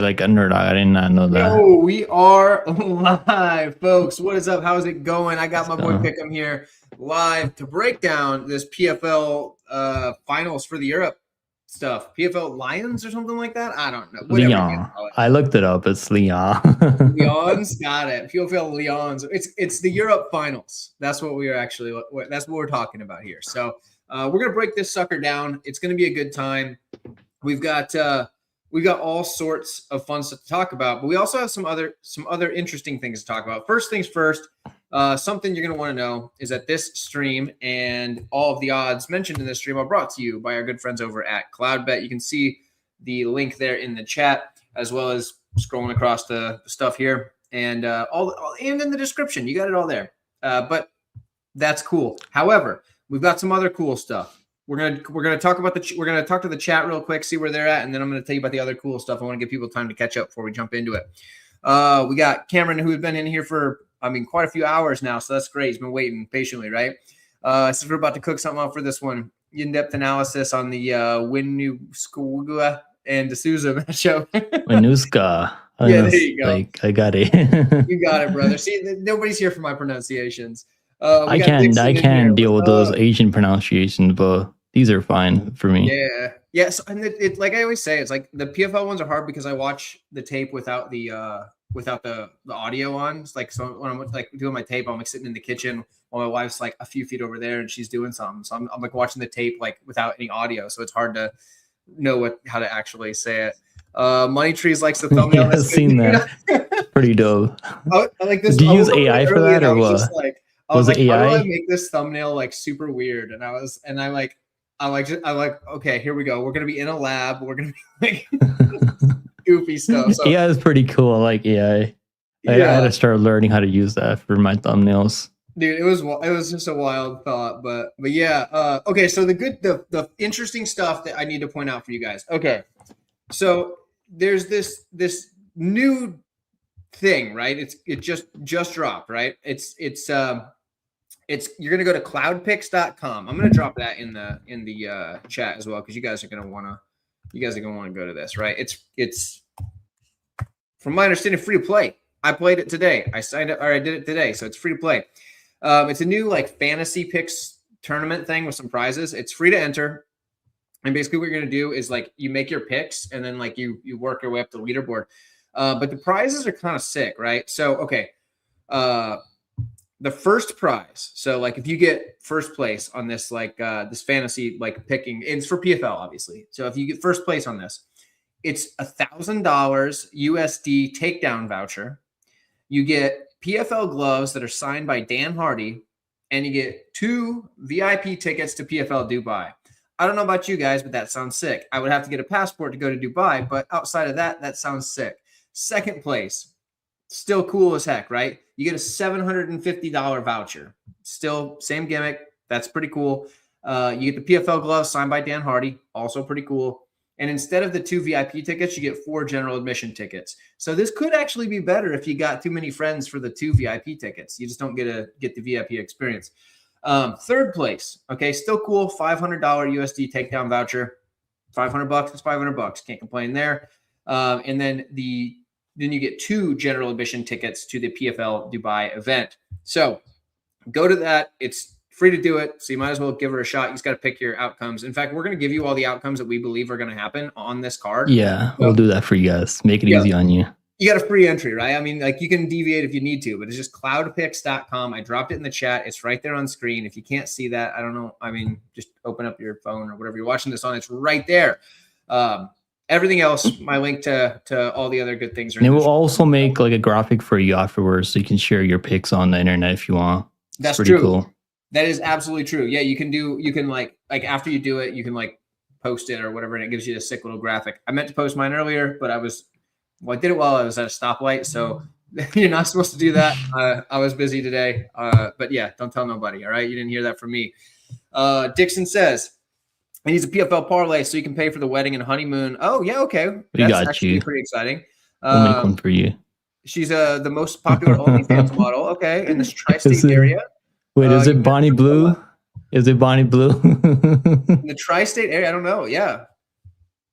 Like underdog. I did not know that. Yo, we are live, folks. What is up? How's it going? I got my boy So, Pickem here live to break down this PFL finals for the Europe stuff. PFL Lions or something like that? I don't know. Whatever you Leon. call it. I looked it up. It's Leon. Leons, got it. PFL Leons. It's the Europe finals. That's what we are actually. That's what we're talking about here. So we're gonna break this sucker down. It's gonna be a good time. We've got all sorts of fun stuff to talk about, but we also have some other interesting things to talk about. First things first, something you're going to want to know is that this stream and all of the odds mentioned in this stream are brought to you by our good friends over at CloudBet. You can see the link there in the chat, as well as scrolling across the stuff here, and and in the description. You got it all there. But that's cool. However, we've got some other cool stuff. We're gonna talk about we're gonna talk to the chat real quick, see where they're at, and then I'm gonna tell you about the other cool stuff. I want to give people time to catch up before we jump into it. We got Cameron, who has been in here for quite a few hours now, so that's great. He's been waiting patiently, right? So we're about to cook something up for this one. In-depth analysis on the Winuska and D'Souza matchup. Winuska. Yeah, there you go. Like I got it. You got it, brother. See, nobody's here for my pronunciations. I can deal with those Asian pronunciations, but these are fine for me. Yeah. Yes. And it like I always say, it's like the PFL ones are hard because I watch the tape without the audio on. It's like, so when I'm like doing my tape, I'm like sitting in the kitchen while my wife's like a few feet over there and she's doing something. So I'm like watching the tape like without any audio. So it's hard to know how to actually say it. Money Trees likes the thumbnail. Yeah, I've seen that. Pretty dope. I like this. Did you use AI for that or what? Was it AI? How do I AI? make this thumbnail like super weird? And I'm like, okay, here we go. We're gonna be in a lab. We're gonna be like goofy stuff. So, AI is pretty cool. I like AI. I had to start learning how to use that for my thumbnails. Dude, it was just a wild thought, but yeah. Okay, so the interesting stuff that I need to point out for you guys. Okay, so there's this new thing, right? It just dropped, right? It's you're gonna go to cloudpicks.com. I'm gonna drop that in the chat as well because you guys are gonna want to go to this, right? It's from my understanding free to play. I played it today. I signed up, or I did it today, so it's free to play. It's a new like fantasy picks tournament thing with some prizes. It's free to enter, and basically what you're gonna do is like you make your picks and then like you work your way up the leaderboard. But the prizes are kind of sick, right? So okay. The first prize. So like if you get first place on this, like this fantasy, like picking, it's for PFL, obviously. So if you get first place on this, it's $1,000 USD takedown voucher. You get PFL gloves that are signed by Dan Hardy, and you get 2 VIP tickets to PFL Dubai. I don't know about you guys, but that sounds sick. I would have to get a passport to go to Dubai, but outside of that, that sounds sick. Second place, still cool as heck, right? You get a $750 voucher. Still same gimmick. That's pretty cool. You get the PFL gloves signed by Dan Hardy. Also pretty cool. And instead of the 2 VIP tickets, you get 4 general admission tickets. So this could actually be better if you got too many friends for the 2 VIP tickets. You just don't get the VIP experience. Third place. Okay, still cool. $500 USD takedown voucher. $500 is $500. Can't complain there. And then then you get 2 general admission tickets to the PFL Dubai event. So go to that. It's free to do it. So you might as well give her a shot. You just got to pick your outcomes. In fact, we're going to give you all the outcomes that we believe are going to happen on this card. Yeah, we'll do that for you guys. Make it easy on you. You got a free entry, right? I mean, like you can deviate if you need to, but it's just cloudpicks.com. I dropped it in the chat. It's right there on screen. If you can't see that, I don't know. I mean, just open up your phone or whatever you're watching this on. It's right there. Everything else, my link to all the other good things. And we'll also make like a graphic for you afterwards, so you can share your picks on the internet if you want. That's pretty true. Cool. That is absolutely true. Yeah, you can like after you do it, you can like post it or whatever, and it gives you a sick little graphic. I meant to post mine earlier, but I did it while I was at a stoplight, so you're not supposed to do that. I was busy today, but yeah, don't tell nobody. All right, you didn't hear that from me. Dixon says. And he's a PFL parlay, so you can pay for the wedding and honeymoon. Oh, yeah, okay. That's actually pretty exciting. We'll make one for you. She's the most popular OnlyFans model. Okay, in this tri-state area. Wait, is it Bonnie Blue? Is it Bonnie Blue? In the tri-state area? I don't know. Yeah.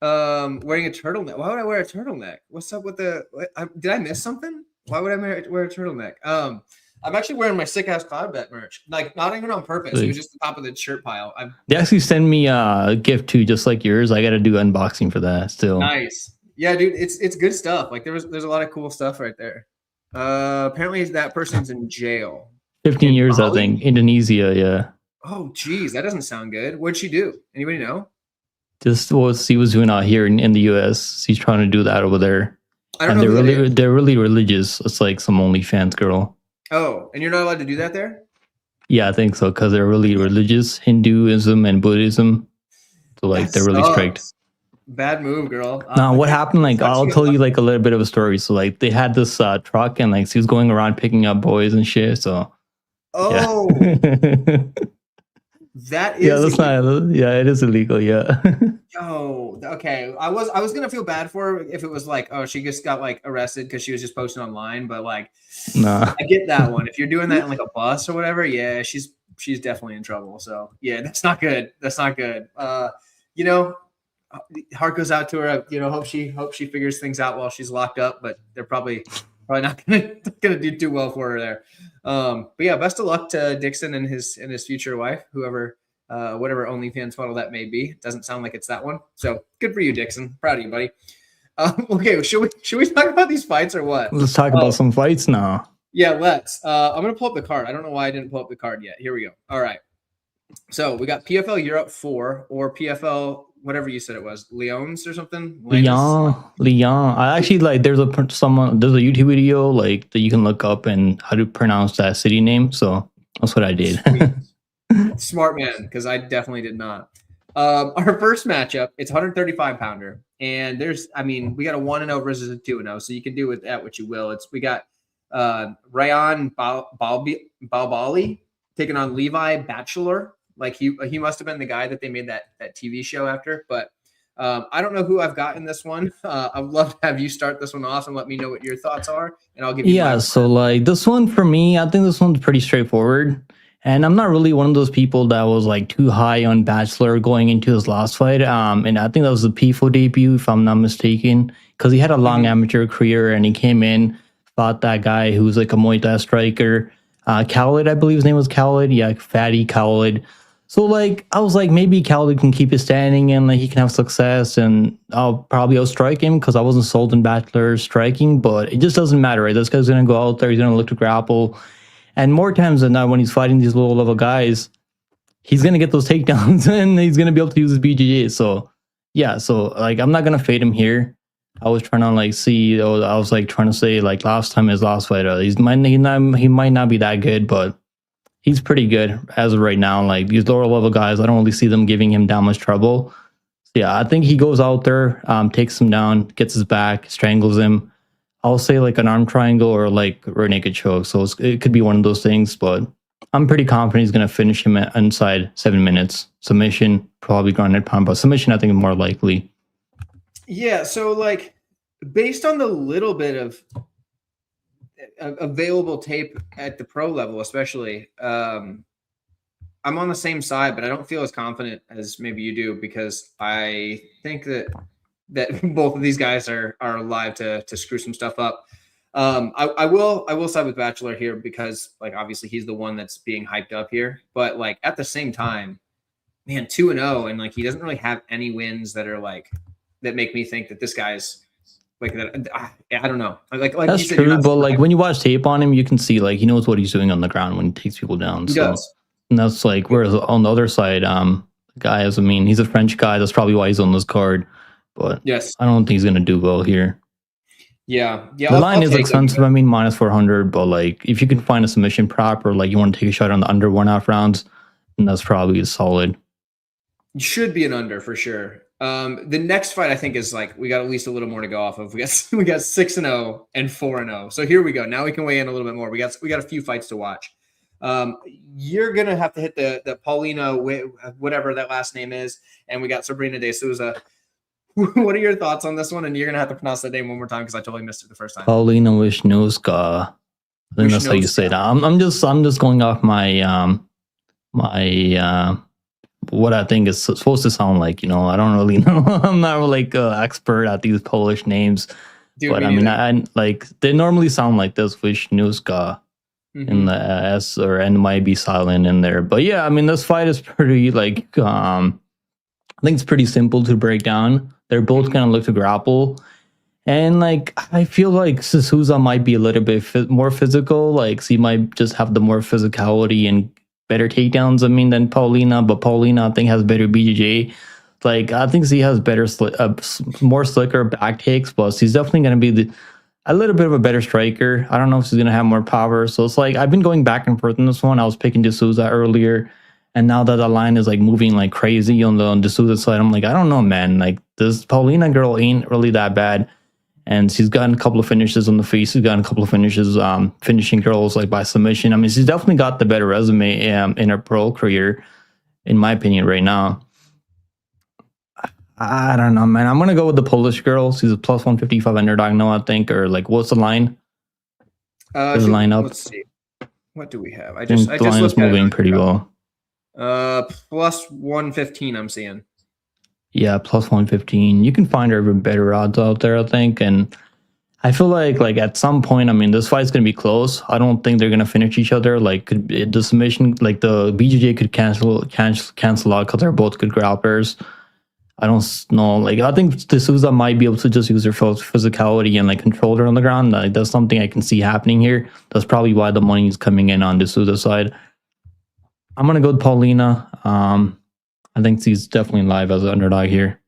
Wearing a turtleneck. Why would I wear a turtleneck? What's up with did I miss something? Why would I wear a turtleneck? I'm actually wearing my sick ass Cloud Bet merch. Like, not even on purpose. It was just the top of the shirt pile. They actually send me a gift too, just like yours. I got to do unboxing for that still. Nice. Yeah, dude, it's good stuff. Like there's a lot of cool stuff right there. Apparently that person's in jail. 15 years, Bali? I think. Indonesia, yeah. Oh, geez, that doesn't sound good. What'd she do? Anybody know? Just what she was doing out here in the U.S. She's trying to do that over there. I don't know. They're really religious. It's like some OnlyFans girl. Oh, and you're not allowed to do that there? Yeah, I think so, because they're really religious, Hinduism and Buddhism. So like they're really strict. Bad move, girl. Now, what happened? Like, I'll tell you like a little bit of a story. So like they had this truck, and like she was going around picking up boys and shit. So oh, yeah. That is it is illegal. Yeah. Oh, okay. I was gonna feel bad for her if it was like, oh, she just got like arrested because she was just posting online. But like, nah, I get that one. If you're doing that in like a bus or whatever, yeah, she's definitely in trouble. So yeah, that's not good. That's not good. You know, heart goes out to her. You know, hope she figures things out while she's locked up. But they're probably not gonna do too well for her there. But yeah, best of luck to Dixon and his future wife, whoever. Whatever OnlyFans model that may be. It doesn't sound like it's that one. So good for you, Dixon. Proud of you, buddy. Okay, should we talk about these fights or what? Let's talk about some fights now. Yeah, let's. I'm gonna pull up the card. I don't know why I didn't pull up the card yet. Here we go. All right. So we got PFL Europe 4 or PFL whatever you said it was, Lyons or something. Lyon. I actually like. There's a YouTube video like that you can look up and how to pronounce that city name. So that's what I did. Smart man, because I definitely did not. Our first matchup, it's 135 pounder, and we got a 1-0 versus a 2-0, so you can do with that what you will. We got Ryan Balbali taking on Levi Bachelor. Like he must have been the guy that they made that TV show after, but I don't know who I've got in this one. I would love to have you start this one off and let me know what your thoughts are, and I'll give you. Yeah, so like this one for me, I think this one's pretty straightforward. And I'm not really one of those people that was like too high on Bachelor going into his last fight. And I think that was the PFL debut, if I'm not mistaken, because he had a long amateur career and he came in, fought that guy who's like a Muay Thai striker, Khalid, I believe his name was Khalid. Yeah, Fatty Khalid. So like I was like, maybe Khalid can keep his standing and like he can have success, and I'll probably outstrike him because I wasn't sold in Bachelor striking, but it just doesn't matter, right? This guy's gonna go out there, he's gonna look to grapple. And more times than not, when he's fighting these low level guys, he's going to get those takedowns and he's going to be able to use his BJJ. So, yeah. So, like, I'm not going to fade him here. I was trying to, like, see. I was, like, trying to say, like, last time his last fight, he might not be that good, but he's pretty good as of right now. Like, these lower level guys, I don't really see them giving him that much trouble. So, yeah, I think he goes out there, takes him down, gets his back, strangles him. I'll say like an arm triangle or like rear naked choke. So it could be one of those things, but I'm pretty confident he's going to finish him inside 7 minutes. Submission, probably grounded pound, but submission I think is more likely. Yeah, so like based on the little bit of available tape at the pro level, especially, I'm on the same side, but I don't feel as confident as maybe you do because I think that both of these guys are alive to screw some stuff up. I will side with Bachelor here because like obviously he's the one that's being hyped up here, but like at the same time, man, 2-0 and like he doesn't really have any wins that are like that make me think that this guy's like that. I don't know. Like that's you said, true, but like when you watch tape on him, you can see like he knows what he's doing on the ground when he takes people down. He does. And that's like whereas on the other side, guys, he's a French guy. That's probably why he's on this card. But yes, I don't think he's gonna do well here. Yeah. The line is expensive. I mean, minus 400. But like, if you can find a submission prop or like you want to take a shot on the under 1.5 rounds, then that's probably solid. Should be an under for sure. The next fight I think is like we got at least a little more to go off of. We got 6-0 and 4-0. So here we go. Now we can weigh in a little bit more. We got a few fights to watch. You're gonna have to hit the Paulina, whatever that last name is, and we got Sabrina De Souza. What are your thoughts on this one? And you're gonna have to pronounce that name one more time because I totally missed it the first time. Paulina Wisniewska. I think that's how you say that. I'm just going off my what I think is supposed to sound like. I don't really know. I'm not like an expert at these Polish names, Dude, but me I mean, neither. I like they normally sound like this Wisniewska in Hmm. the S or N might be silent in there. But yeah, I mean, this fight is pretty like I think it's pretty simple to break down. They're both Hmm. kind of look to grapple. And like I feel like Souza might be a little bit more physical. Like she might just have the more physicality and better takedowns. I mean, than Paulina, but Paulina I think has better BJJ. Like I think she has better, more slicker back takes, but she's definitely going to be a little bit of a better striker. I don't know if she's going to have more power. So it's like I've been going back and forth in this one. I was picking D'Souza earlier, and now that the line is like moving like crazy on the D'Souza side, I'm like, I don't know, man. Like this Paulina girl ain't really that bad, and she's gotten a couple of finishes on the face. She's gotten a couple of finishes, finishing girls like by submission. I mean, she's definitely got the better resume in her pro career, in my opinion, right now. I don't know, man. I'm gonna go with the Polish girl. She's a plus 155 underdog now, I think, or like what's the line? Get the line up. Let's see. What do we have? I think I the just line is looked at moving it. pretty well. Plus 115. I'm seeing. Yeah, plus 115. You can find her even better odds out there, I think. And I feel like at some point, I mean, this fight's gonna be close. I don't think they're gonna finish each other. Like the submission, like the BJJ could cancel out because they're both good grapplers. I don't know. Like I think D'Souza might be able to just use her physicality and like control her on the ground. Like that's something I can see happening here. That's probably why the money is coming in on D'Souza's side. I'm gonna go with Paulina. I think she's definitely live as an underdog here.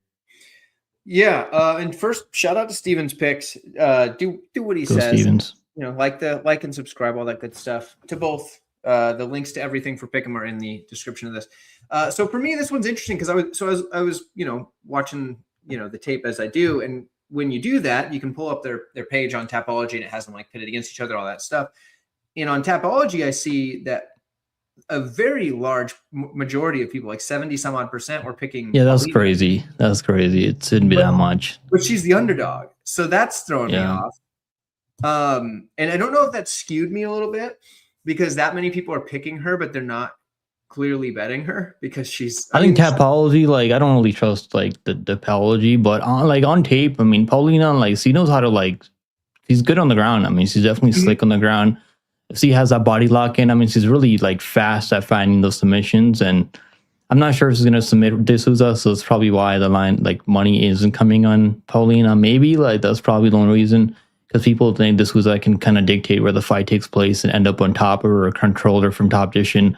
Yeah. And first, shout out to Steven's picks. Do what he Go says. Stevens. Like and subscribe, all that good stuff to both. The links to everything for Pickem are in the description of this. So for me, this one's interesting because I was watching the tape as I do, and when you do that, you can pull up their page on Tapology, and it has them like pitted against each other, all that stuff. And on Tapology, I see that a very large majority of people, like 70 some odd percent, were picking. Yeah, that's Paulina, crazy. That's crazy. It shouldn't be that much. but she's the underdog, so that's throwing me Yeah. off. And I don't know if that skewed me a little bit because that many people are picking her, but they're not clearly betting her because she's. I think Tapology, like I don't really trust like the Tapology, but on tape, I mean Paulina, like she knows how to like she's good on the ground. I mean, she's definitely slick on the ground. If she has that body lock in, I mean, she's really like fast at finding those submissions. And I'm not sure if she's gonna submit D'Souza, so it's probably why the line like money isn't coming on Paulina. Maybe like that's probably the only reason because people think D'Souza can kind of dictate where the fight takes place and end up on top of her or control her from top position.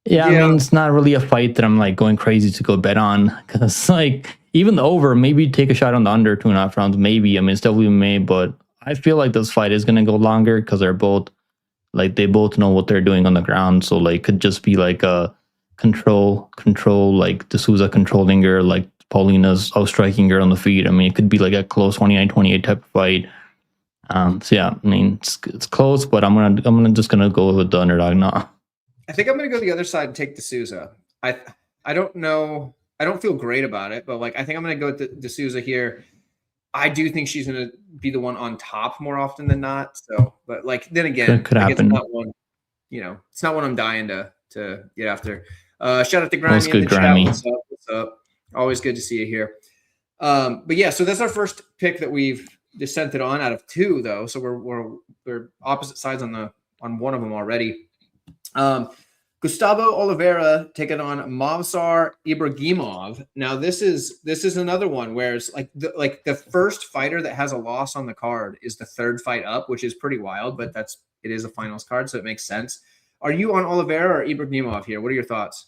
Yeah, I mean, it's not really a fight that I'm like going crazy to go bet on because like even the over, maybe take a shot on the under 2.5 rounds, maybe. I mean, it's definitely made, but I feel like this fight is gonna go longer because they're both like they both know what they're doing on the ground. So like could just be like a control like D'Souza controlling her, like Paulina's outstriking her on the feet. I mean, it could be like a close 29-28 type of fight. So yeah, I mean it's close, but I'm just gonna go with the underdog now. I think I'm going to go the other side and take D'Souza. I don't know. I don't feel great about it, but like I think I'm going to go with D'Souza here. I do think she's going to be the one on top more often than not. So, but like then again, could happen. It's not one. It's not one I'm dying to get after. Shout out to Grimy. That's good, Grimy. What's up? Always good to see you here. But yeah, so that's our first pick that we've dissented on out of two, though. So we're opposite sides on one of them already. Gustavo Oliveira taking on Movsar Ibragimov. Now this is another one where it's like the first fighter that has a loss on the card is the third fight up, which is pretty wild, but it is a finals card, so it makes sense. Are you on Oliveira or Ibragimov here? What are your thoughts?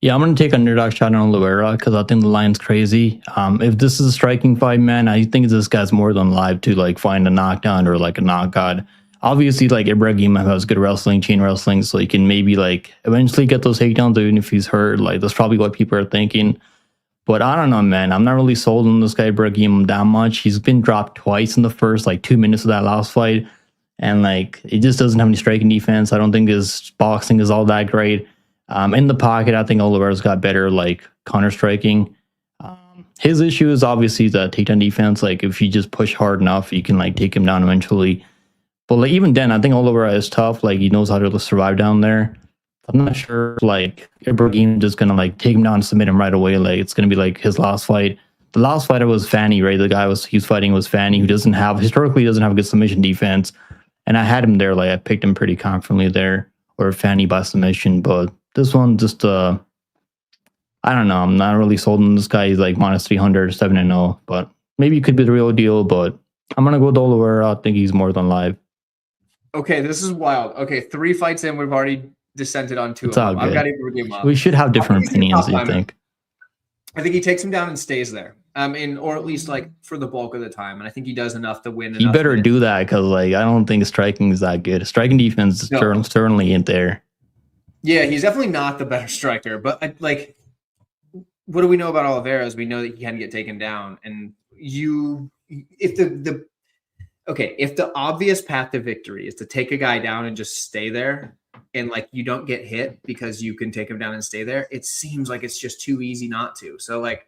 Yeah, I'm going to take underdog shot on Oliveira because I think the line's crazy. If this is a striking fight, man, I think this guy's more than live to like find a knockdown or like a knockout. Obviously, like Ibragimov has good wrestling, chain wrestling, so he can maybe like eventually get those takedowns even if he's hurt. Like that's probably what people are thinking. But I don't know, man. I'm not really sold on this guy Ibragimov that much. He's been dropped twice in the first like 2 minutes of that last fight, and like he just doesn't have any striking defense. I don't think his boxing is all that great. In the pocket, I think Oliveira's got better like counter striking. His issue is obviously the takedown defense. Like if you just push hard enough, you can like take him down eventually. But like even then, I think Oliveira is tough. Like he knows how to survive down there. I'm not sure like Ibrahim just gonna like take him down and submit him right away. Like it's gonna be like his last fight. The last fighter was Fanny, right? The guy he was fighting was Fanny, who historically doesn't have a good submission defense. And I had him there, like I picked him pretty confidently there, or Fanny by submission. But this one just I don't know. I'm not really sold on this guy. He's like minus 300, 7-0, but maybe it could be the real deal. But I'm gonna go with Oliver. I think he's more than live. Okay, this is wild. Okay, 3 fights in, we've already dissented on 2 It's of all them. I've good. got Ibrahimov. We should have different opinions, I I think. think he takes him down and stays there. Or at least like for the bulk of the time. And I think he does enough to win. He better do that because like I don't think striking is that good. Striking defense certainly ain't there. Yeah, he's definitely not the better striker. But like, what do we know about Oliveira? Is we know that he can get taken down. And if the obvious path to victory is to take a guy down and just stay there, and like you don't get hit because you can take him down and stay there, it seems like it's just too easy not to. So like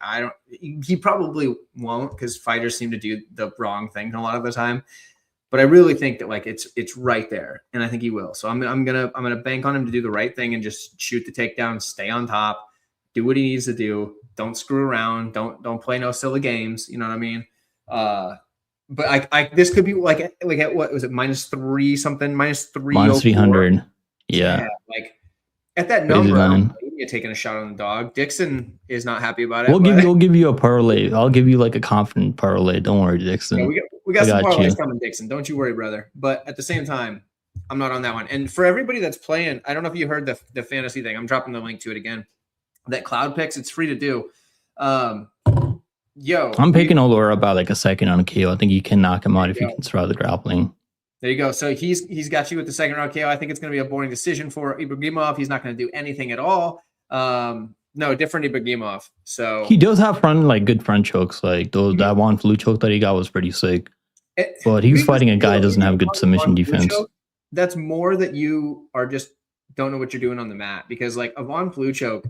he probably won't, because fighters seem to do the wrong thing a lot of the time. But I really think that like it's right there, and I think he will. So I'm gonna bank on him to do the right thing and just shoot the takedown, stay on top, do what he needs to do. Don't screw around. Don't play no silly games. You know what I mean? But this could be like at what was it, -3 something, -3, -300. Yeah. Like at that number, I'm taking a shot on the dog. Dixon is not happy about it. We'll give you a parlay. I'll give you like a confident parlay. Don't worry, Dixon. Yeah, we got some parlays coming, Dixon. Don't you worry, brother. But at the same time, I'm not on that one. And for everybody that's playing, I don't know if you heard the fantasy thing. I'm dropping the link to it again. That Cloud Picks, it's free to do. I'm picking Oliver about like a second on a KO. I think you can knock him out if you can survive the grappling. There you go. So he's got you with the second round KO. I think it's going to be a boring decision for Ibrahimov. He's not going to do anything at all. No, different Ibrahimov. So he does have good front chokes. Like that one flu choke that he got was pretty sick. But he was fighting a guy who doesn't have good submission defense. That's more that you are just don't know what you're doing on the mat, because like a Von Flu choke,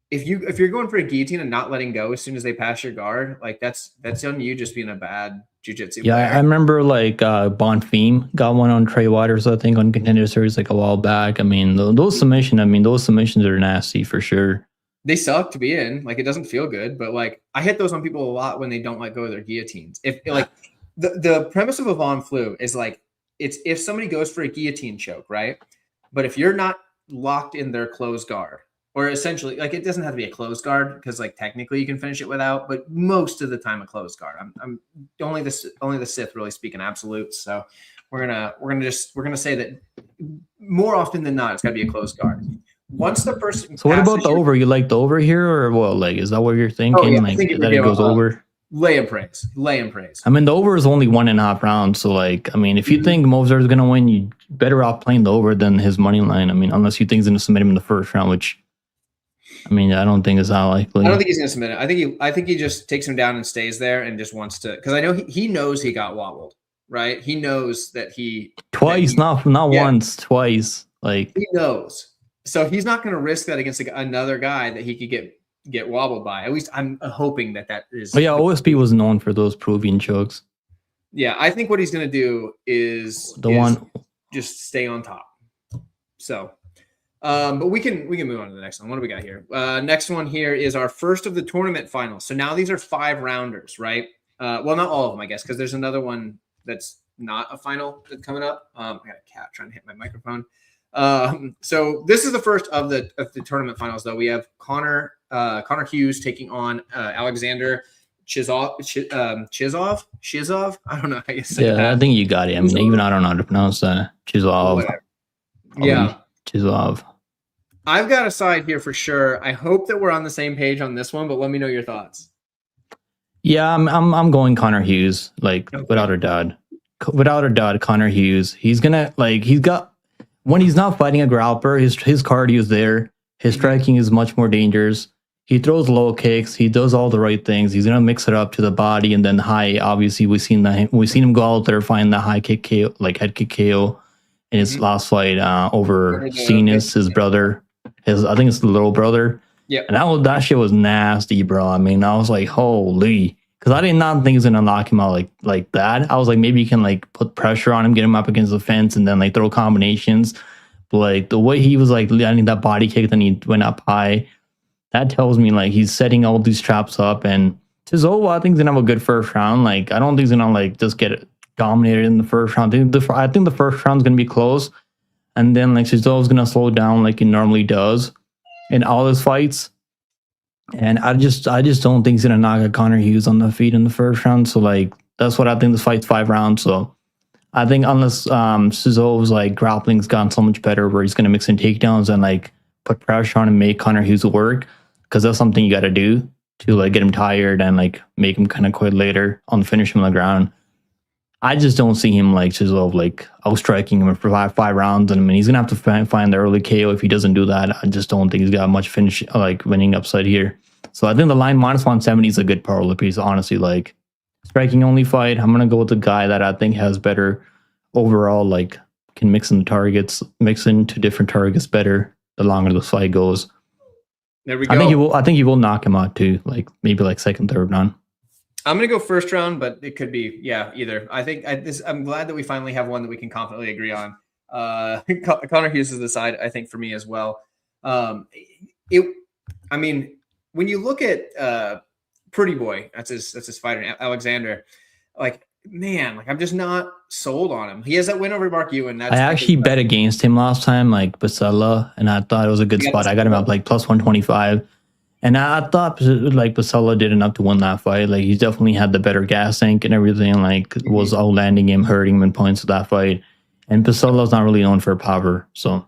if you're going for a guillotine and not letting go as soon as they pass your guard, like that's on you just being a bad jiu-jitsu player. I remember like Bonfim got one on Trey Waters, I think, on Contender Series like a while back. I mean, those submissions are nasty for sure. They suck to be in. Like, it doesn't feel good, but like I hit those on people a lot when they don't let go of their guillotines. If like the premise of a Von Flu is like, it's if somebody goes for a guillotine choke, right? But if you're not locked in their closed guard, or essentially, like, it doesn't have to be a closed guard, because like technically you can finish it without, but most of the time a closed guard. I'm only the Sith really speak in absolutes. So we're gonna say that more often than not it's gotta be a closed guard. Once the person. So what about the over? You like the over here, or what? Like, is that what you're thinking? Oh, yeah, like that it goes over? Lay and praise. I mean, the over is only 1.5 rounds. So like, I mean, if you think Mozart is gonna win, you better off playing the over than his money line. I mean, unless you think he's gonna submit him in the first round, which. I mean, I don't think it's that likely. I don't think he's going to submit it. I think he just takes him down and stays there and just wants to, because I know he knows he got wobbled, right? He knows that not once, twice. Like, he knows, so he's not going to risk that against another guy that he could get wobbled by. At least I'm hoping that is. Oh yeah, OSP was known for those Peruvian chokes. Yeah, I think what he's going to do is just stay on top. So. But we can move on to the next one. What do we got here? Next one here is our first of the tournament finals. So now these are 5 rounders, right? Well, not all of them, I guess, because there's another one that's not a final that's coming up. I got a cat trying to hit my microphone. So this is the first of the tournament finals, though. We have Connor Hughes taking on Alexander Chizov. I don't know how you say that. Yeah, I think you got it. I mean, even I don't know how to pronounce that. Chizov. Yeah. Chizov. I've got a side here for sure. I hope that we're on the same page on this one, but let me know your thoughts. Yeah, I'm going Connor Hughes, like, okay. Without a doubt, Connor Hughes. He's gonna, like, when he's not fighting a grappler, his cardio is there. His striking is much more dangerous. He throws low kicks. He does all the right things. He's gonna mix it up to the body and then high. Obviously, we've seen him go out there, find the high kick KO, like head kick KO in his last fight over Cenas, his brother. I think it's the little brother. Yeah. And that shit was nasty, bro. I mean, I was like, holy. Because I did not think he was going to knock him out like that. I was like, maybe you can like put pressure on him, get him up against the fence, and then like throw combinations. But like the way he was like landing that body kick, then he went up high. That tells me like he's setting all these traps up. And Chisova, I think, is gonna have a good first round. Like I don't think he's gonna like just get dominated in the first round. I think the first round's gonna be close, and then like Chisova's gonna slow down like he normally does in all his fights. And I just don't think he's gonna knock out Connor Hughes on the feet in the first round. So like that's what I think. This fight's 5 rounds. So I think unless Chisova's like grappling's gotten so much better, where he's gonna mix in takedowns and like put pressure on and make Connor Hughes work, because that's something you got to do to like get him tired and like make him kind of quit later on finish him on the ground. I just don't see him like Chisova like outstriking him for five rounds. And I mean, he's gonna have to find the early KO. If he doesn't do that, I just don't think he's got much finish like winning upside here. So I think the line -170 is a good parlay piece. Honestly, like striking only fight, I'm gonna go with the guy that I think has better overall, like can mix into different targets better the longer the fight goes. There we go. I think he will knock him out too, like maybe like second, third round. I'm gonna go first round, but it could be either. I think I'm glad that we finally have one that we can confidently agree on. Connor Hughes is the side, I think, for me as well. I mean, when you look at Pretty Boy, that's his fighter, Alexander. Like, man, like I'm just not sold on him. He has that win over Mark Ewan. I actually bet against him last time, like Basella, and I thought it was a good spot. I got him up like +125. And I thought like Basella did enough to win that fight. Like he definitely had the better gas tank and everything. Like was outlanding him, hurting him in points of that fight. And Basella's not really known for power, so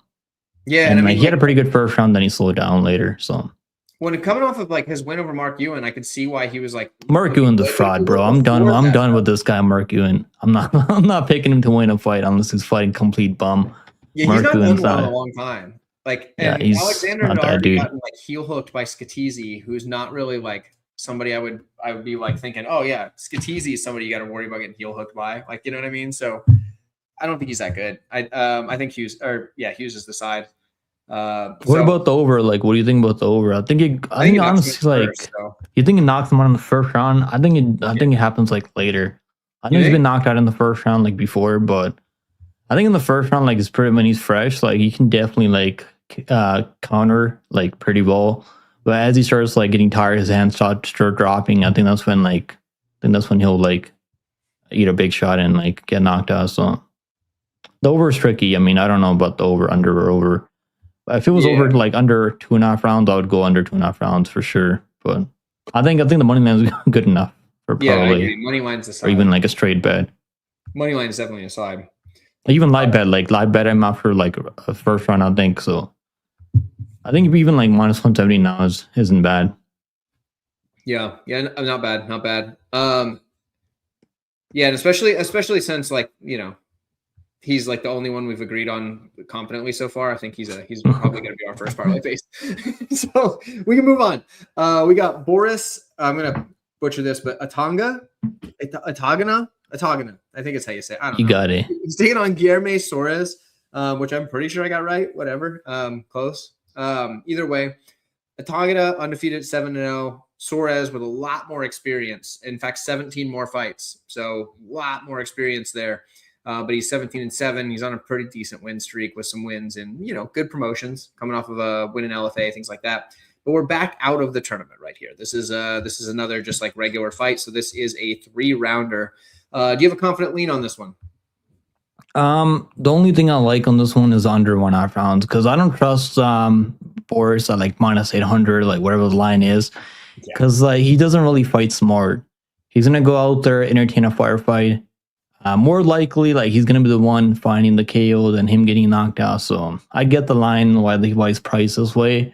yeah. And like he had a pretty good first round, then he slowed down later. So when coming off of like his win over Mark Ewan, I could see why he was like Mark Ewan's a fraud, bro. I'm done with this guy, Mark Ewan. I'm not picking him to win a fight unless he's fighting complete bum. Yeah, he's not done well in a long time. Like, and he's Alexander not had that already dude. gotten like heel hooked by Skatizi, who's not really like somebody I would be like thinking, oh yeah, Skatizi is somebody you got to worry about getting heel hooked by. Like, you know what I mean? So I don't think he's that good. I think Hughes is the side. What about the over? Like, what do you think about the over? I think honestly, like, you think he knocks him out in the first round? I think it happens like later. I know he's been knocked out in the first round like before, but I think in the first round, like, it's pretty when he's fresh, like he can definitely like counter like pretty well. But as he starts like getting tired, his hands start dropping. I think that's when he'll like eat a big shot and like get knocked out. So the over is tricky. I mean, I don't know about the over, under, or over. If it was over like under 2.5 rounds, I would go under 2.5 rounds for sure. But I think the money line's good enough for probably money line's a side. Or even like a straight bet. Money line is definitely a side. Even live bet him after like a first round, I think. So I think even like -170 now isn't bad. Yeah, not bad. Yeah, and especially since like, you know, he's like the only one we've agreed on confidently so far. I think he's probably going to be our first parlay face. So we can move on. We got Boris. I'm going to butcher this, but Atagana. I think it's how you say it. I don't know. You got it. He's taking on Guilherme Soares, which I'm pretty sure I got right. Whatever. Close. Either way, Atagana undefeated 7-0. Soares with a lot more experience. In fact, 17 more fights. So a lot more experience there. But he's 17-7. He's on a pretty decent win streak with some wins and, you know, good promotions coming off of a win in LFA, things like that. But we're back out of the tournament right here. This is another just like regular fight. So this is a 3-rounder. Do you have a confident lean on this one? The only thing I like on this one is under 1.5 rounds, because I don't trust Boris at like -800, like whatever the line is, because like he doesn't really fight smart. He's gonna go out there, entertain a firefight. More likely, like he's gonna be the one finding the KO than him getting knocked out. So I get the line why he's priced this way,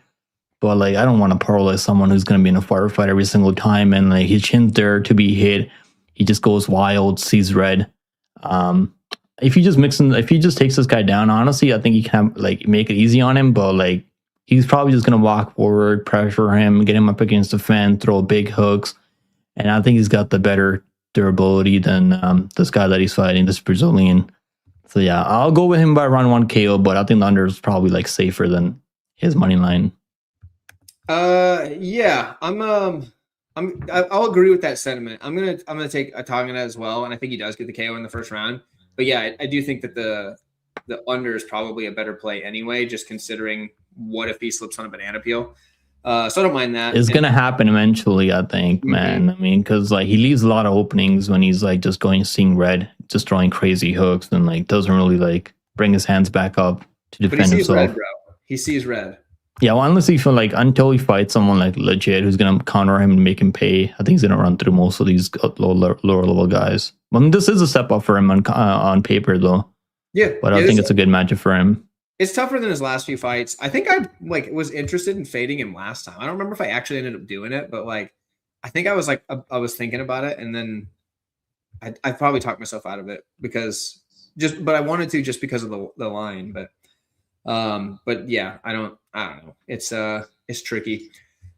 but like I don't want to parlay someone who's gonna be in a firefight every single time and like his chin's there to be hit. He just goes wild, sees red. If he just takes this guy down, honestly, I think he can like make it easy on him. But like he's probably just gonna walk forward, pressure him, get him up against the fence, throw big hooks, and I think he's got the better durability than this guy that he's fighting, this Brazilian. So yeah, I'll go with him by round 1 KO, but I think the under is probably like safer than his money line. Yeah, I'll agree with that sentiment. I'm gonna take Atagana as well, and I think he does get the KO in the first round. But yeah, I do think that the the under is probably a better play anyway, just considering what if he slips on a banana peel. So I don't mind that. It's gonna happen eventually, I think, man. I mean, because like he leaves a lot of openings when he's like just seeing red, just throwing crazy hooks, and like doesn't really like bring his hands back up to defend but he sees himself. red, bro. He sees red. Yeah, well, unless he feel like until he fights someone like legit who's gonna counter him and make him pay, I think he's gonna run through most of these lower level guys. I mean, this is a step up for him on paper, though. Yeah, but I think it's a good matchup for him. It's tougher than his last few fights. I think I like was interested in fading him last time. I don't remember if I actually ended up doing it, but like I think I was like I was thinking about it, and then I probably talked myself out of it because but I wanted to just because of the line. But yeah, I don't know. It's tricky.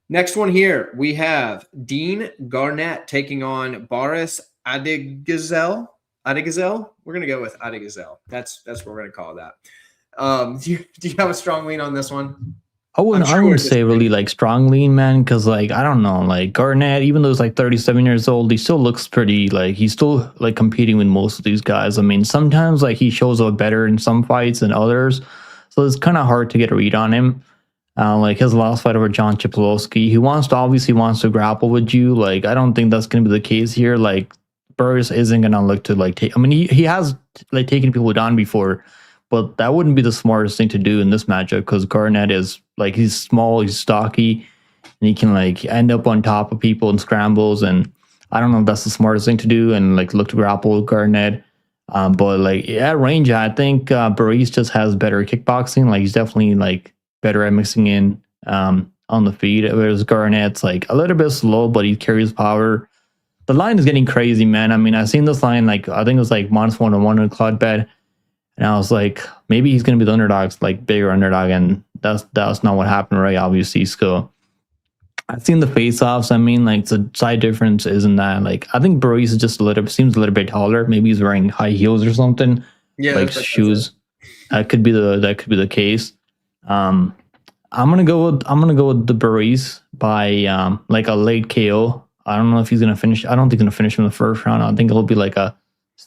Next one here we have Dean Garnett taking on Boris Adegazel. We're gonna go with Adegazel. That's what we're gonna call that. Do you have a strong lean on this one? I wouldn't say really like strong lean, man, because like I don't know, like Garnett, even though he's like 37 years old, he still looks pretty like he's still like competing with most of these guys. I mean, sometimes like he shows up better in some fights than others, so it's kind of hard to get a read on him. Like his last fight over John Chipolowski, he obviously wants to grapple with you. Like I don't think that's gonna be the case here. Like Burris isn't gonna look to like take. I mean, he has like taken people down before. But that wouldn't be the smartest thing to do in this matchup because Garnett is like he's small, he's stocky, and he can like end up on top of people in scrambles. And I don't know if that's the smartest thing to do and like look to grapple with Garnett. But like at range, I think Burris just has better kickboxing. Like he's definitely like better at mixing in on the feet. Whereas Garnett's like a little bit slow, but he carries power. The line is getting crazy, man. I mean, I've seen this line like I think it was like -101 in a Claude bet. And I was like, maybe he's going to be the underdog's like bigger underdog. And that's not what happened, right? Obviously. So I've seen the face-offs. I mean, like the side difference isn't that like, I think Burris is just seems a little bit taller. Maybe he's wearing high heels or something. Yeah. Like shoes. That could be the case. I'm going to go with the Burris by like a late KO. I don't know if he's going to finish. I don't think he's going to finish in the first round. I think it'll be like a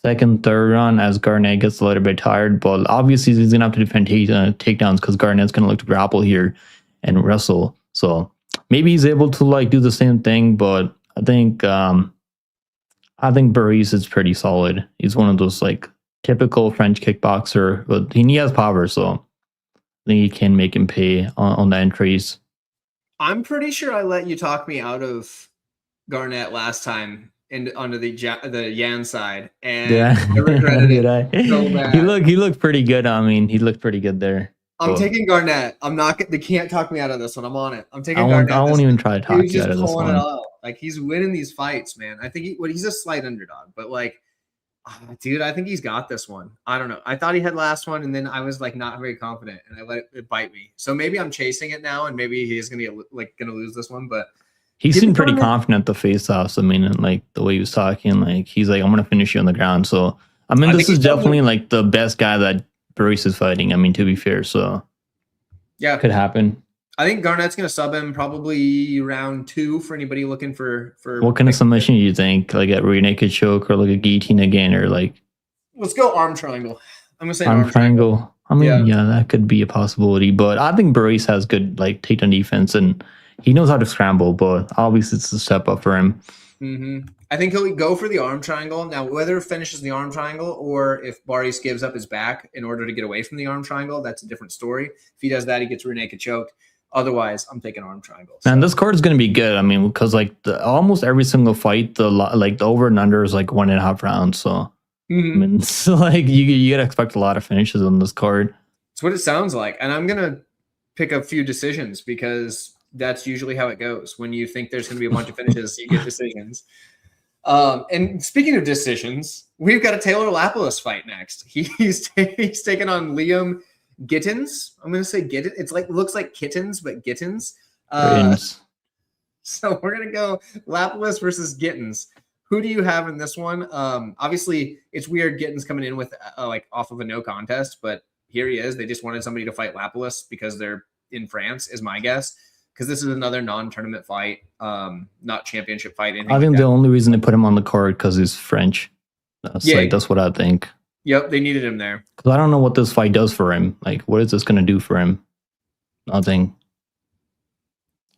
second, third run as Garnett gets a little bit tired, but obviously he's gonna have to defend takedowns because Garnett's gonna look to grapple here and wrestle. So maybe he's able to like do the same thing, but I think Burris is pretty solid. He's one of those like typical French kickboxer, but he has power, so I think he can make him pay on the entries. I'm pretty sure I let you talk me out of Garnett last time. And onto the Yan side, and I regretted it so bad. He looked pretty good. I mean, he looked pretty good there. I'm taking Garnett. I'm not. They can't talk me out of this one. I'm on it. I'm taking Garnett. I won't even try to talk you out of this one. It out. Like he's winning these fights, man. I think he's a slight underdog, but like, dude, I think he's got this one. I don't know. I thought he had last one, and then I was like not very confident, and I let it bite me. So maybe I'm chasing it now, and maybe he's gonna lose this one, but. He seemed pretty confident at the face-offs. I mean, and like the way he was talking, like he's like, "I'm gonna finish you on the ground." So, I mean, this is definitely like the best guy that Burris is fighting. I mean, to be fair, so yeah, could happen. I think Garnett's gonna sub him probably round 2 for anybody looking for. What kind of submission do you think? Like a rear naked choke or like a guillotine again, or like? Let's go arm triangle. I'm gonna say arm triangle. I mean, yeah, that could be a possibility, but I think Burris has good like takedown defense and. He knows how to scramble, but obviously it's a step up for him. Mm-hmm. I think he'll go for the arm triangle. Now, whether it finishes the arm triangle or if Burris gives up his back in order to get away from the arm triangle, that's a different story. If he does that, he gets rear naked choked. Otherwise, I'm taking arm triangle. So. And this card is going to be good. I mean, because like almost every single fight, the over and under is like 1.5 rounds. So, I mean, so like you gotta expect a lot of finishes on this card. It's what it sounds like. And I'm going to pick a few decisions because that's usually how it goes. When you think there's going to be a bunch of finishes, you get decisions. And speaking of decisions, we've got a Taylor Lapalus fight next. He's taking on Liam Gittins. I'm going to say Gittins. It's like looks like kittens, but Gittins. So we're going to go Lapalus versus Gittins. Who do you have in this one? Obviously, it's weird Gittins coming in with like off of a no contest, but here he is. They just wanted somebody to fight Lapalus because they're in France, is my guess. Because this is another non-tournament fight, not championship fight. I think the only reason they put him on the card because he's French. That's what I think. Yep, they needed him there. Because I don't know what this fight does for him. Like, what is this going to do for him? Nothing.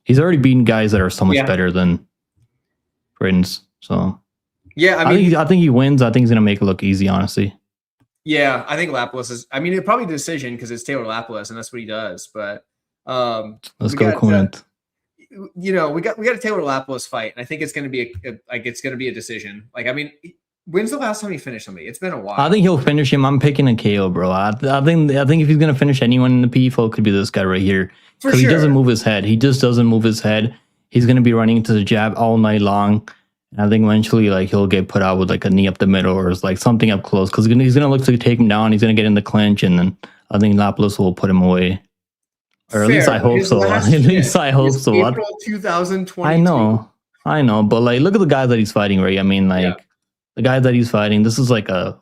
He's already beaten guys that are so much better than Prince. So yeah, I mean, I think he wins. I think he's going to make it look easy, honestly. Yeah, I think Lapilus is. I mean, it probably a decision because it's Taylor Lapilus and that's what he does. But let's go, Kunant. You know, we got a Taylor Lapilus fight, and I think it's going to be a decision. Like, I mean, when's the last time he finished somebody? It's been a while. I think he'll finish him. I'm picking a KO, bro. I think if he's going to finish anyone in the PFL, it could be this guy right here. Because he doesn't move his head. He just doesn't move his head. He's going to be running into the jab all night long. And I think eventually, like, he'll get put out with like a knee up the middle or like something up close. Because he's going to look to take him down. He's going to get in the clinch, and then I think Lapilus will put him away. Or at least I hope so. At least I hope so. April 2022. I know. But like, look at the guys that he's fighting, right? I mean, like, the guy that he's fighting, this is like a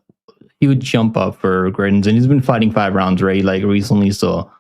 huge jump up for Grittens, and he's been fighting 5 rounds, right? Like recently, so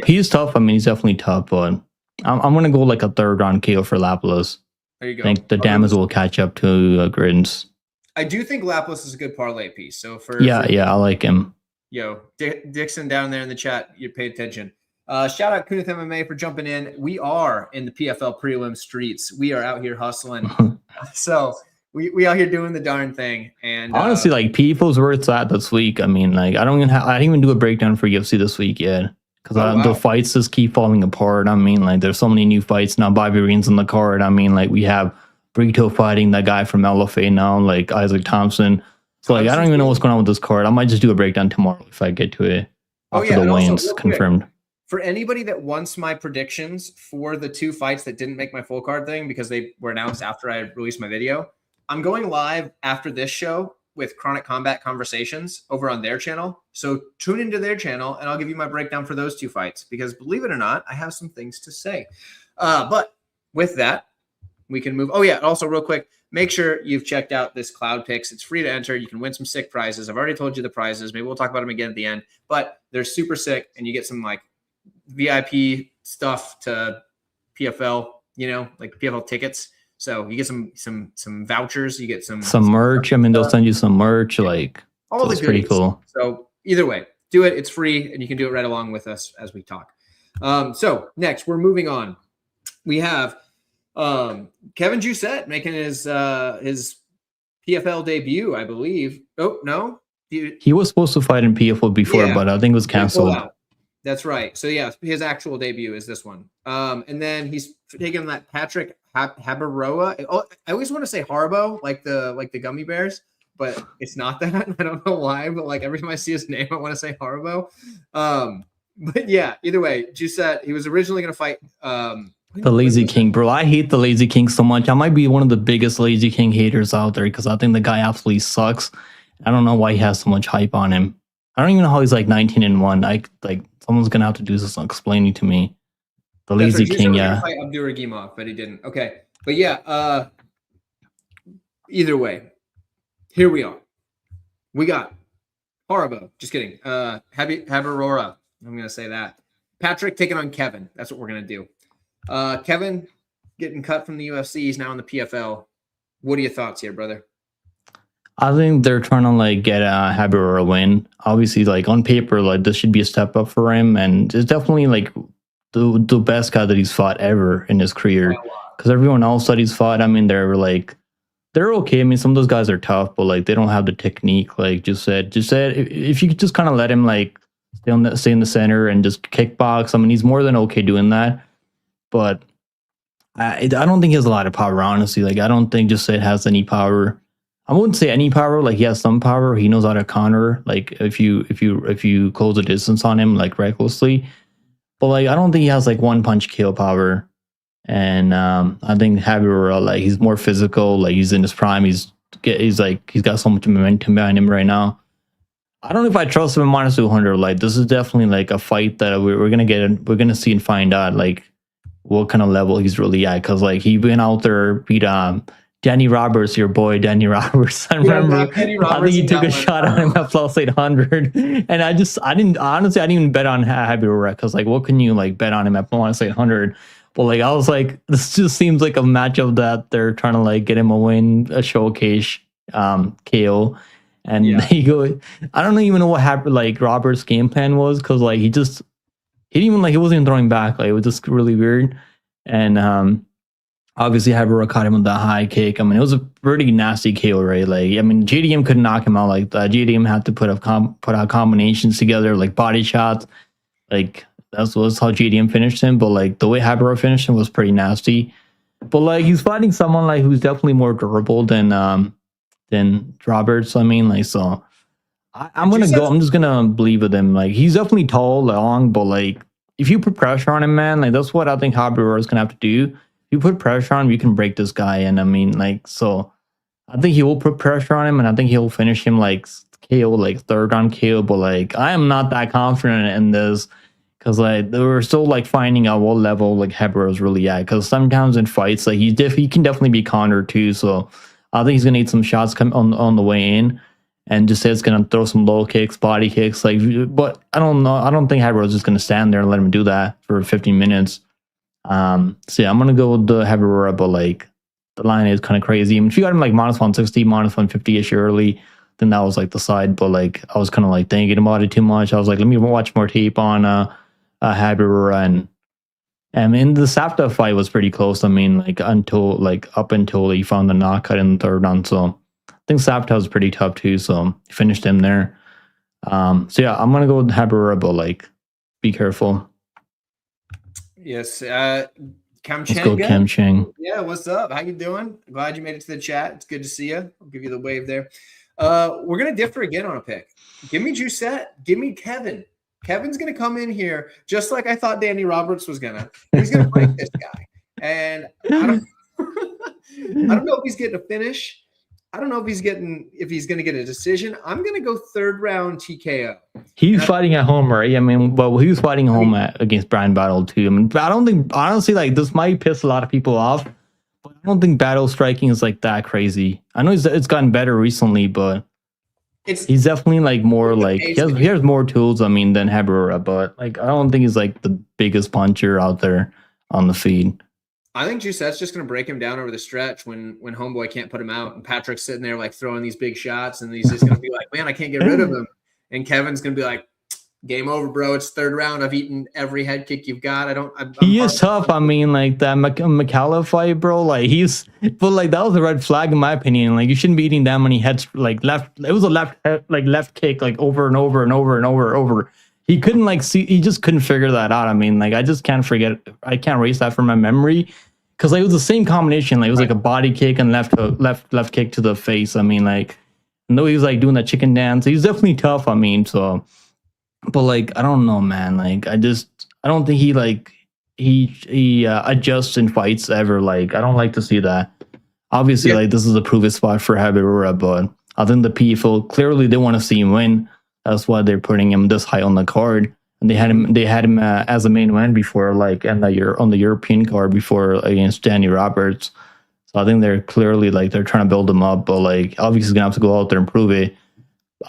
he's tough. I mean, he's definitely tough, but I'm gonna go like a 3rd round KO for Lapilus. There you go. I think the damage will catch up to Grittens. I do think Lapilus is a good parlay piece. So I like him. Yo, Dixon down there in the chat, you pay attention. Shout out Kunith MMA for jumping in. We are in the PFL prelim streets. We are out here hustling. So we out here doing the darn thing. And honestly, like, PFL's where it's at this week. I mean, like, I didn't even do a breakdown for UFC this week yet. Because the fights just keep falling apart. I mean, like, there's so many new fights now. Bobby Reen's on the card. I mean, like, we have Brito fighting that guy from LFA now, like Isaac Thompson. So, like, I don't even know what's going on with this card. I might just do a breakdown tomorrow if I get to it after the weigh-ins confirmed. For anybody that wants my predictions for the 2 fights that didn't make my full card thing because they were announced after I released my video, I'm going live after this show with Chronic Combat Conversations over on their channel. So tune into their channel and I'll give you my breakdown for those 2 fights because, believe it or not, I have some things to say. But with that, we can move. Oh yeah, also real quick, make sure you've checked out this Cloud Picks. It's free to enter. You can win some sick prizes. I've already told you the prizes. Maybe we'll talk about them again at the end, but they're super sick and you get some like VIP stuff to PFL, you know, like PFL tickets. So you get some vouchers, you get some merch. I mean, they'll send you some merch, like, all the goodies. Pretty cool. So either way, do it. It's free and you can do it right along with us as we talk. So next we're moving on. We have Kevin Jousset making his PFL debut, I believe. Oh, no. He was supposed to fight in PFL before, but I think it was canceled. That's right. So yeah, his actual debut is this one. And then he's taking that Patrick Haberoa. Oh, I always want to say Harbo, like the gummy bears, but it's not that. I don't know why, but like every time I see his name, I want to say Harbo. But yeah, either way, Jousset, he was originally going to fight the Lazy King, bro. I hate the Lazy King so much. I might be one of the biggest Lazy King haters out there because I think the guy absolutely sucks. I don't know why he has so much hype on him. I don't even know how he's like 19-1. Like, someone's gonna have to do this explaining to me. The Lazy King, yeah. Fight Abduragimov, but he didn't. Okay, but yeah. Either way, here we are. We got Harbo. Just kidding. Haberora. I'm gonna say that. Patrick taking on Kevin. That's what we're gonna do. Kevin getting cut from the UFC. He's now in the PFL. What are your thoughts here, brother? I think they're trying to like get a Haberora win. Obviously, like on paper, like this should be a step up for him, and it's definitely like the best guy that he's fought ever in his career. Because everyone else that he's fought, I mean, they're okay. I mean, some of those guys are tough, but like they don't have the technique. Like just said, if you could just kind of let him like stay in the center and just kickbox. I mean, he's more than okay doing that. But I don't think he has a lot of power, honestly. Like I don't think Jousset has any power. I wouldn't say any power. Like he has some power. He knows how to counter. Like if you close the distance on him like recklessly, but like I don't think he has like one punch kill power. And I think Haberora, like he's more physical. Like he's in his prime. He's got so much momentum behind him right now. I don't know if I trust him in minus 200. Like this is definitely like a fight that we're gonna see and find out like what kind of level he's really at. Because like he went out there beat Danny Roberts, your boy Danny Roberts. I remember. I think he took a shot at him at plus 800, and I didn't even bet on Haberora because like what can you like bet on him at plus 800? But like I was like, this just seems like a matchup that they're trying to like get him a win, a showcase KO. And Yeah. he go, I don't even know what happened. Like Robert's game plan was because like he didn't even like he wasn't even throwing back. Like it was just really weird. And obviously Haber caught him with the high kick. I mean, it was a pretty nasty KO, right? Like I mean, JDM couldn't knock him out like that. JDM had to put out combinations together, like body shots. Like that's was how JDM finished him. But like the way Haber finished him was pretty nasty. But like he's fighting someone like who's definitely more durable than Roberts. I mean, like so. I'm gonna go. I'm just gonna believe with him. Like he's definitely tall, long, but like if you put pressure on him, man, like that's what I think Haber is gonna have to do. If you put pressure on him, you can break this guy. And I mean, like so, I think he will put pressure on him, and I think he'll finish him like KO, like third round KO. But like I am not that confident in this. Because like we're still like finding out what level like Haber is really at. Because sometimes in fights, like he can definitely be countered too. So I think he's gonna need some shots come on the way in, and just say it's gonna throw some low kicks, body kicks. Like, but I don't know. I don't think Haber is just gonna stand there and let him do that for 15 minutes. So yeah, I'm gonna go with the Haber, but like the line is kind of crazy. I mean, if you got him like minus 160, minus 150 ish early, then that was like the side. But like I was kind of like thinking about it too much. I was like, let me watch more tape on Haber, and I mean the Sapta fight was pretty close. I mean like up until he found the knockout in the third round. So I think Sapta was pretty tough too. So he finished him there. So yeah, I'm gonna go with Haber, but like be careful. Yes. Kam Let's go Kam Cheng. Yeah, what's up? How you doing? Glad you made it to the chat. It's good to see you. I'll give you the wave there. We're gonna differ again on a pick. Give me Jusette. Give me Kevin. Kevin's going to come in here just like I thought Danny Roberts was going to. He's going to break this guy. And I don't know if he's getting a finish. I don't know if he's going to get a decision. I'm going to go third round TKO. He's fighting at home, right? I mean, well, he was fighting home against Brian Battle too. I mean, I don't think, honestly, like this might piss a lot of people off, but I don't think Battle striking is like that crazy. I know it's gotten better recently, but he's definitely like more like he has more tools. I mean, than Haber, but like I don't think he's like the biggest puncher out there on the feed. I think Giuseppe's just going to break him down over the stretch when Homeboy can't put him out, and Patrick's sitting there like throwing these big shots, and he's just going to be like, "Man, I can't get rid of him." And Kevin's going to be like, "Game over, bro. It's third round. I've eaten every head kick you've got. He is tough. I mean, like that McCalla fight, bro. Like but like that was a red flag in my opinion. Like you shouldn't be eating that many heads. Like left, it was a left kick, like over and over and over and over. He couldn't like see. He just couldn't figure that out. I mean, like I just can't forget. I can't erase that from my memory because like it was the same combination. Like it was like a body kick and left kick to the face. I mean, like no, he was like doing that chicken dance. He's definitely tough. I mean, so. But like I don't know, man. Like I don't think he adjusts in fights ever. Like I don't like to see that. Obviously, like this is a proven spot for Haber, but I think the PFL clearly they want to see him win. That's why they're putting him this high on the card, and they had him as a main event before, like on the European card before against Danny Roberts. So I think they're clearly like they're trying to build him up, but like obviously he's gonna have to go out there and prove it.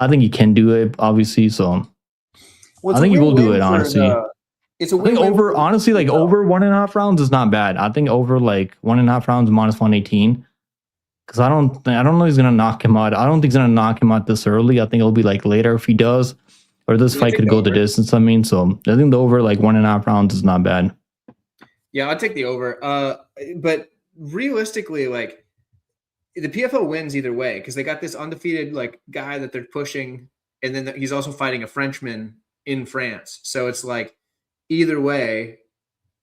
I think he can do it, obviously. So. I think he will do it, honestly. It's a win over, honestly, like over 1.5 rounds is not bad. I think over like 1.5 rounds minus 118. Because I don't know he's gonna knock him out. I don't think he's gonna knock him out this early. I think it'll be like later if he does. Or this fight could go the distance. I mean, so I think the over like 1.5 rounds is not bad. Yeah, I'll take the over. But realistically, like the PFL wins either way because they got this undefeated like guy that they're pushing, and then he's also fighting a Frenchman in France. So it's like either way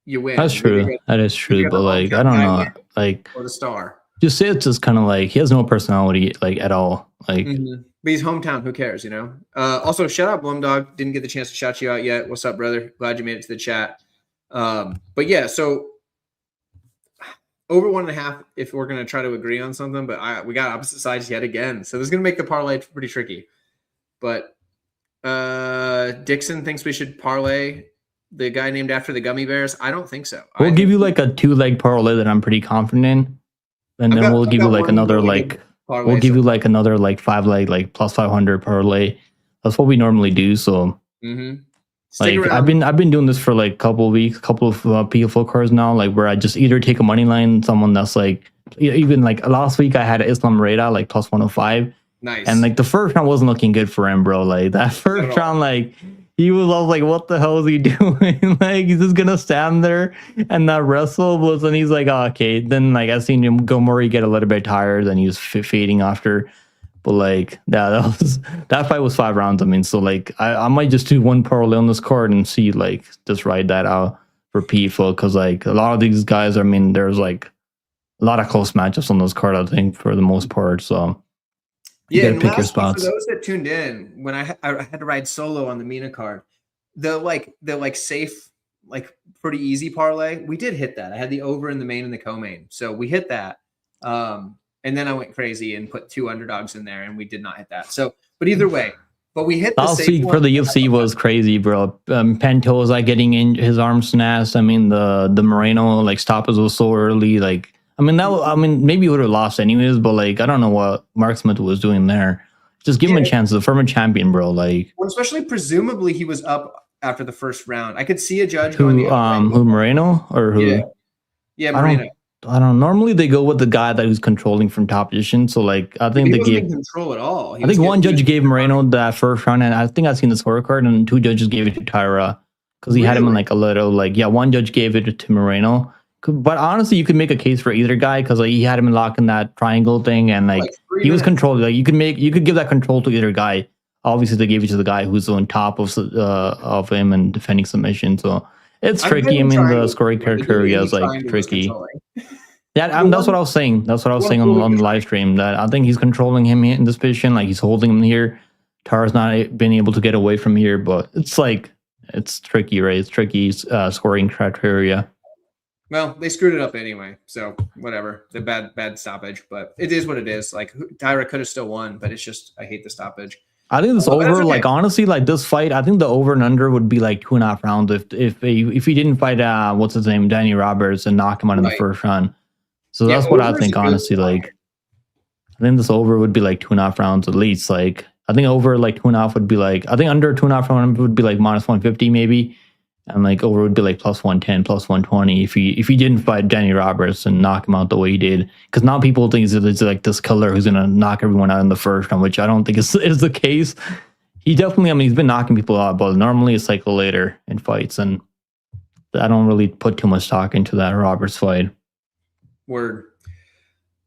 you win. That's true. That is true. But like I don't know. Like or the star. Just say it's just kind of like he has no personality like at all. Like but he's hometown, who cares, you know? Also shout out Blumdog. Didn't get the chance to shout you out yet. What's up, brother? Glad you made it to the chat. But yeah, so over 1.5 if we're gonna try to agree on something, but we got opposite sides yet again. So this is gonna make the parlay pretty tricky. But Dixon thinks we should parlay the guy named after the gummy bears. I don't think so. We'll give you like a 2-leg parlay that I'm pretty confident in, and then we'll give you like another like we'll give you like another like 5-leg like plus 500 parlay. That's what we normally do. So like I've been doing this for like couple of PFL cards now, like where I just either take a money line, someone that's like even like last week I had Islam Reda like plus 105. Nice. And like the first round wasn't looking good for him, bro. Like that first round, like he was all like, "What the hell is he doing? Like he's just gonna stand there and not wrestle." But then he's like, oh, "Okay." Then like I seen him go Murray get a little bit tired, and he was fading after. But like that fight was 5 rounds. I mean, so like I might just do one parlay on this card and see like just ride that out for PFL because like a lot of these guys. I mean, there's like a lot of close matchups on those cards. I think for the most part. So you yeah, gotta and pick your lastly, for spots. those that tuned in, when I had to ride solo on the Mina card, the safe, like pretty easy parlay, we did hit that. I had the over in the main and the co-main, so we hit that. And then I went crazy and put 2 underdogs in there, and we did not hit that. So, but either way, but we hit the Last safe week for one. the UFC was crazy, bro. Pantoja like getting in his arm snapped. I mean, the Moreno like stoppage was so early. Like, I mean, maybe he would have lost anyways, but like, I don't know what Mark Smith was doing there. Just give him a chance. The former champion, bro. Like, well, especially presumably he was up after the first round. I could see a judge going the other way. who Moreno or who? Yeah, Moreno. I don't. Normally they go with the guy that who's controlling from top position. So like, I think he they wasn't gave in control at all. I think one judge gave Moreno that first round, and I think I've seen the scorecard, and 2 judges gave it to Tyra because he had him in like a little like one judge gave it to Moreno. But honestly, you could make a case for either guy because like, he had him locked in that triangle thing, and like he was controlled. Like you could give that control to either guy. Obviously, they gave it to the guy who's on top of him and defending submission. So it's tricky. I mean, the scoring criteria is like tricky. Yeah, that's what I was saying. That's what I was saying on the live stream. That I think he's controlling him in this position, like he's holding him here. Tara's not been able to get away from here, but it's like it's tricky, right? It's tricky scoring criteria. Well, they screwed it up anyway, so whatever. The bad stoppage, but it is what it is. Like Tyra could have still won, but it's just I hate the stoppage. I think this over, okay. Like honestly, like this fight, I think the over and under would be like 2.5 rounds if he didn't fight what's his name, Danny Roberts, and knock him out in the first round. So that's what I think, honestly. Like, I think this over would be like 2.5 rounds at least. Like, I think over like 2.5 would be like, I think under 2.5 rounds would be like minus 150 maybe, and like over would be like plus 110, plus 120 if he didn't fight Danny Roberts and knock him out the way he did. Because now people think it's like this killer who's gonna knock everyone out in the first round, which I don't think is the case. He definitely, I mean, he's been knocking people out, but normally it's like later in fights, and I don't really put too much stock into that Roberts fight. Word.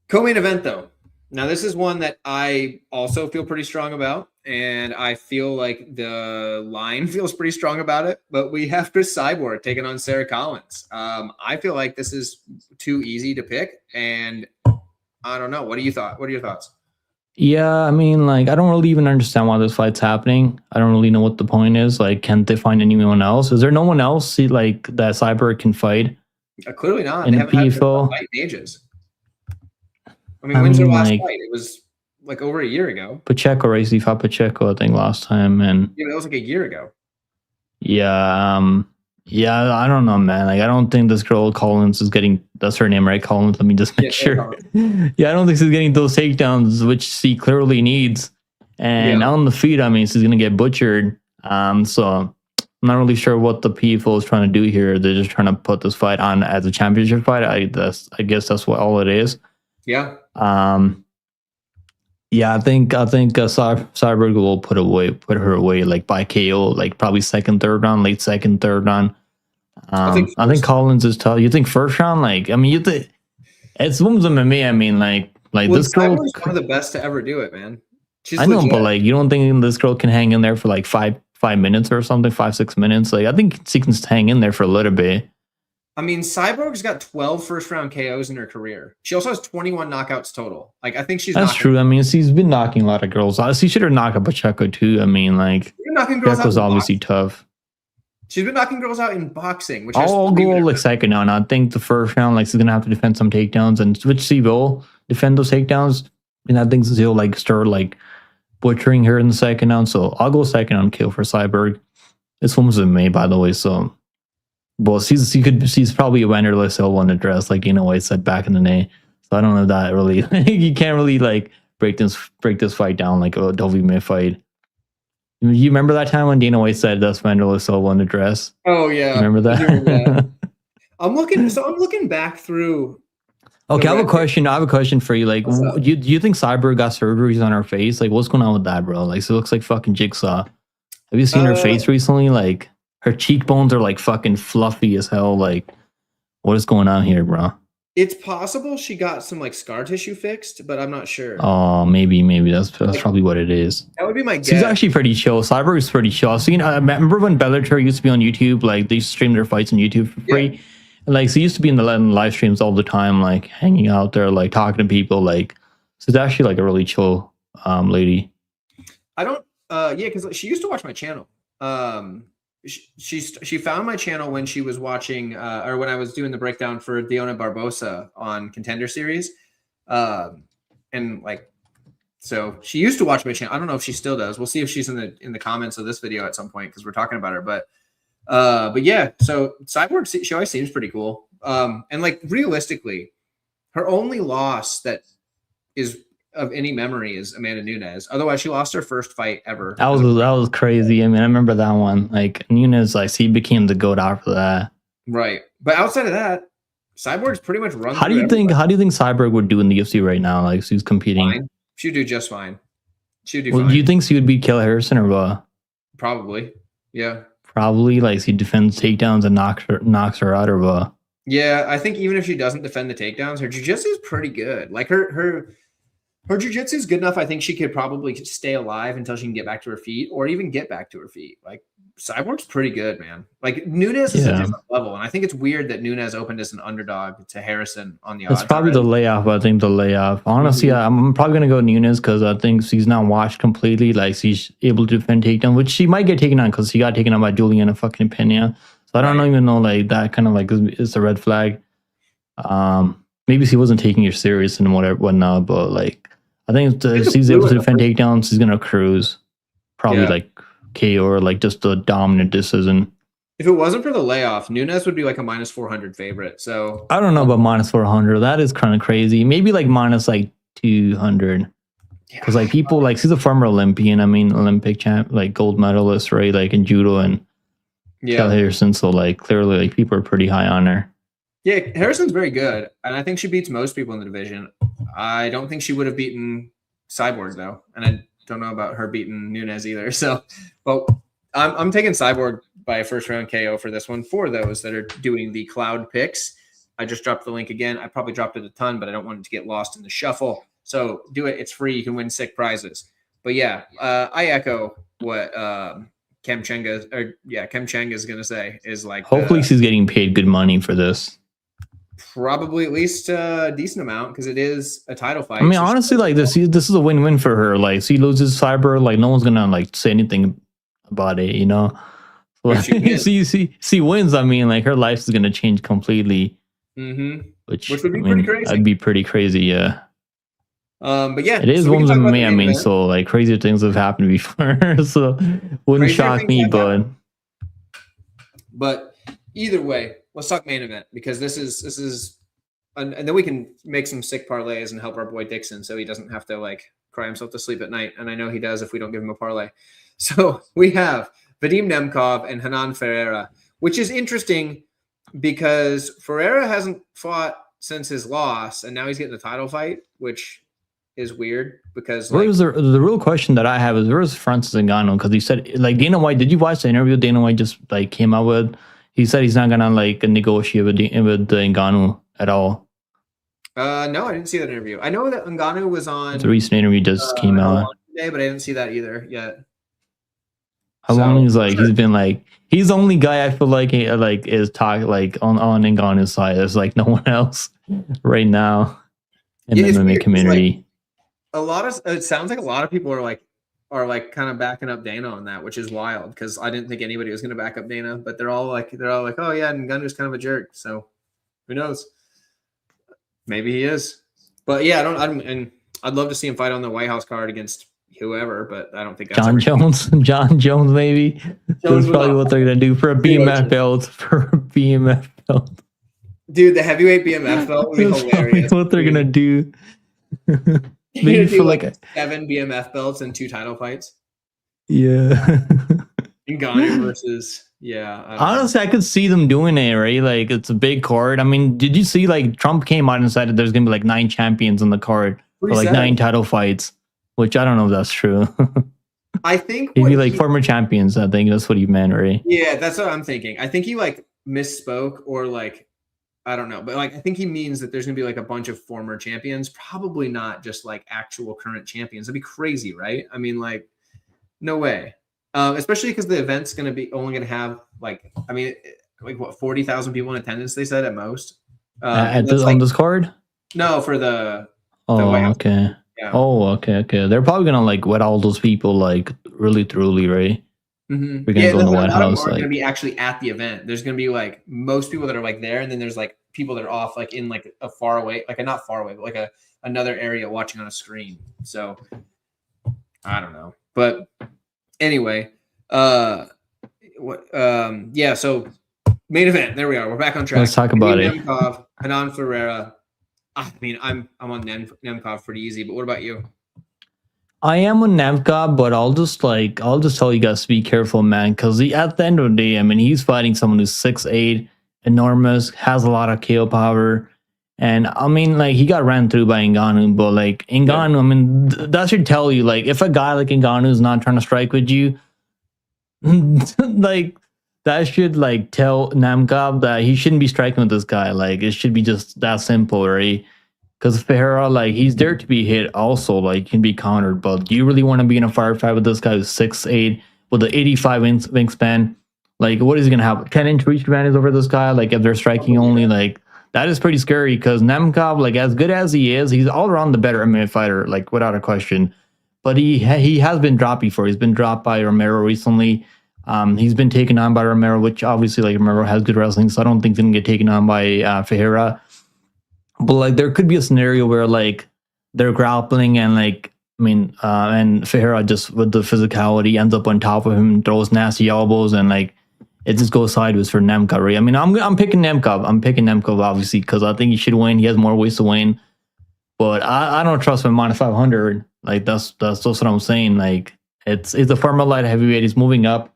Co-main event though. Now this is one that I also feel pretty strong about, and I feel like the line feels pretty strong about it. But we have Chris Cyborg taking on Sarah Collins. I feel like this is too easy to pick, and I don't know. What are your thoughts? Yeah, I mean, like I don't really even understand why this fight's happening. I don't really know what the point is. Like, can't they find anyone else? Is there no one else like that Cyborg can fight? Clearly not. In the PFL fight in ages. I mean, when's their last fight? It was like over a year ago. Pacheco, right? He fought Pacheco, I think, last time, and yeah, that was like a year ago. Yeah, yeah. I don't know, man. Like, I don't think this girl Collins is getting. That's her name, right? Collins. Let me just make sure. Yeah, I don't think she's getting those takedowns, which she clearly needs. And on the feet, I mean, she's gonna get butchered. So. I'm not really sure what the PFL is trying to do here. They're just trying to put this fight on as a championship fight. I guess that's what all it is. Yeah. Yeah. I think Cyborg will put her away like by KO, like probably second, third round, late second, third round. I think Collins is tough. You think first round? Like, I mean, you think it's women's MMA. I mean, like this girl is one of the best to ever do it, man. I know, legit. But like, you don't think this girl can hang in there for like 5 minutes or something, 5-6 minutes? Like, I think she can hang in there for a little bit. I mean, Cyborg's got 12 first-round KOs in her career. She also has 21 knockouts total. Like, I think that's true. I mean, she's been knocking a lot of girls out. She should have knocked out Pacheco too. I mean, like, Pacheco's obviously tough. She's been knocking girls out in boxing, which I'll go like second round. I think the first round, like, she's gonna have to defend some takedowns, and which she will defend those takedowns. And I think she'll like start like butchering her in the second round. So I'll go second on kill for Cyborg. This one was in May, by the way. So, well, she's probably a winner list. He'll want to dress like White said back in the day. So I don't know if that really you can't really like break this fight down like a WMA fight. You remember that time when Dana White said that's Wanderlei Silva in the dress? Oh yeah, you remember that? I'm looking back through. Okay, I have a red- question. I have a question for you. Like, What's up? do you think Cyborg got surgeries on her face? Like, what's going on with that, bro? Like, she looks like fucking Jigsaw. Have you seen her Uh, face recently? Like, her cheekbones are like fucking fluffy as hell. Like, what is going on here, bro? it's possible she got some like scar tissue fixed, but I'm not sure. Oh, maybe that's Like, probably what it is. that would be my She's guess. actually pretty chill. Cyborg is pretty chill. I've seen. I remember when Bellator used to be on YouTube. Like, they used to stream their fights on YouTube for free. And like, she used to be in the live streams all the time, like hanging out there, like talking to people. Like, she's actually like a really chill lady. I don't. Yeah, because she used to watch my channel. She found my channel when she was watching, or when I was doing the breakdown for Diona Barbosa on Contender Series, and like, so she used to watch my channel. I don't know if she still does. We'll see if she's in the comments of this video at some point because we're talking about her. But yeah. So Cyborg, she always seems pretty cool. And like realistically, her only loss that is of any memory is Amanda Nunes. Otherwise, she lost her first fight ever. That was crazy. I mean, I remember that one. Like Nunes, like he became the GOAT after that. Right. But outside of that, Cyborg's pretty much run. How do you think Cyborg would do in the UFC right now? Like she's competing. Fine. She'd do just fine. She'd do Well, fine. do you think she would beat Kayla Harrison or what? Probably. Yeah. Probably. Like she defends takedowns and knocks her out or what? Yeah, I think even if she doesn't defend the takedowns, her jiu-jitsu is pretty good. Like her jiu-jitsu is good enough. I think she could probably stay alive until she can get back to her feet or even get back to her feet. Like Cyborg's pretty good, man. Like Nunes is a different level. And I think it's weird that Nunes opened as an underdog to Harrison on the odds. It's probably the layoff. I think the layoff. Honestly, I'm probably going to go Nunes because I think she's not washed completely. Like she's able to defend takedown, which she might get taken on because she got taken on by Juliana fucking Pena. So I don't even know, like that kind of like is a red flag. Maybe she wasn't taking her serious and whatnot, but like I think if she's able to defend takedowns, she's gonna cruise. Probably like KO or like just a dominant decision. If it wasn't for the layoff, Nunes would be like a minus 400 favorite. So I don't know about minus 400. That is kind of crazy. Maybe like minus like 200. Because like people like she's a former Olympian. I mean Olympic champ, like gold medalist, right? Like in judo and Harrison. So like clearly like people are pretty high on her. Yeah, Harrison's very good, and I think she beats most people in the division. I don't think she would have beaten Cyborg though, and I don't know about her beating Nunes either. So, but I'm taking Cyborg by a first round KO for this one. For those that are doing the cloud picks, I just dropped the link again. I probably dropped it a ton, but I don't want it to get lost in the shuffle. So do it. It's free. You can win sick prizes. But yeah, I echo what Kem Chenga is going to say is like. Hopefully she's getting paid good money for this. Probably at least a decent amount because it is a title fight. I mean, honestly, like this is a win-win for her. Like she loses Cyber, like no one's gonna like say anything about it, you know. Like, she wins. I mean, like her life is gonna change completely. Which would be pretty crazy. That'd be pretty crazy, yeah. But yeah, it is women's MMA. I mean, so like crazier things have happened before, so wouldn't shock me. But either way, let's talk main event because this is, and then we can make some sick parlays and help our boy Dixon so he doesn't have to like cry himself to sleep at night. And I know he does if we don't give him a parlay. So we have Vadim Nemkov and Hanan Ferreira, which is interesting because Ferreira hasn't fought since his loss, and now he's getting a title fight, which is weird because like, the real question that I have is where's Francis Ngannou? Because he said like Dana White. Did you watch the interview Dana White just like came out with? He said he's not gonna like negotiate with Ngannou at all. No, I didn't see that interview. I know that Ngannou was on. The recent interview just came out today, but I didn't see that either yet. How long he's like he's been like he's the only guy I feel like is talking like on Ngannou's side. There's like no one else right now in the MMA community. Like, it sounds like a lot of people are like kind of backing up Dana on that, which is wild because I didn't think anybody was going to back up Dana, but they're all like, oh yeah, Ngannou's kind of a jerk. So who knows? Maybe he is, but yeah, and I'd love to see him fight on the White House card against whoever, but I don't think that's John Jones, maybe. That's probably what they're going to do for a BMF belt. Dude, the heavyweight BMF belt would be hilarious. What they're going to do. Maybe for like 7 BMF belts and 2 title fights. Yeah. Ngannou versus Yeah, I don't know. Honestly, I could see them doing it, right? Like, it's a big card. I mean, did you see, like, Trump came out and said that there's going to be, like, 9 champions on the card, What or, he like, said. 9 title fights, which I don't know if that's true. I think He'd what be, like, he, former champions. I think that's what he meant, right? yeah, that's what I'm thinking. I think he like misspoke or like I don't know, but like I think he means that there's gonna be like a bunch of former champions, probably not just like actual current champions. That'd be crazy, right? I mean, like, no way. Especially because the event's gonna be only gonna have like, I mean, like what 40,000 people in attendance? They said at most. And At that's this, on like this card? no for the White Oh, House. okay. Yeah. Oh, okay, okay. They're probably gonna like wet all those people like really thoroughly, right? We're gonna Yeah, go in no, the but a White lot of them House, aren't going to like be actually at the event. There's going to be like most people that are like there, and then there's like people that are off, like in like a far away, like a not far away, but like a another area watching on a screen. So I don't know, but anyway, yeah. So main event. There we are. We're back on track. let's talk about it. Nemkov, Hanan Ferreira. I mean, I'm on Nemkov pretty easy, but what about you? I am on Nemkov, but I'll just tell you guys to be careful, man, because at the end of the day, I mean, he's fighting someone who's 6'8", enormous, has a lot of KO power, and I mean, like, he got ran through by Ngannou, but like Ngannou, I mean, that should tell you, like, if a guy like Ngannou is not trying to strike with you, like, that should like tell Nemkov that he shouldn't be striking with this guy. Like, it should be just that simple, right? Because Ferreira, like, he's there to be hit also, like, can be countered. But do you really want to be in a firefight with this guy who's 6'8", with an 85 wingspan? Like, what is he going to have? 10-inch reach advantage over this guy? Like, if they're striking only, like, that is pretty scary. Because Nemkov, like, as good as he is, he's all around the better MMA fighter, like, without a question. But he has been dropped before. He's been dropped by Romero recently. He's been taken on by Romero, which obviously, like, Romero has good wrestling, so I don't think he's going to get taken on by Ferreira. But like, there could be a scenario where like they're grappling and like, I mean, and Ferreira just with the physicality ends up on top of him, throws nasty elbows, and like it just goes sideways for Nemkov. Right? I mean, I'm picking Nemkov. I'm picking Nemkov obviously because I think he should win. He has more ways to win, but I don't trust him minus 500. Like that's what I'm saying. Like it's a former light heavyweight. He's moving up,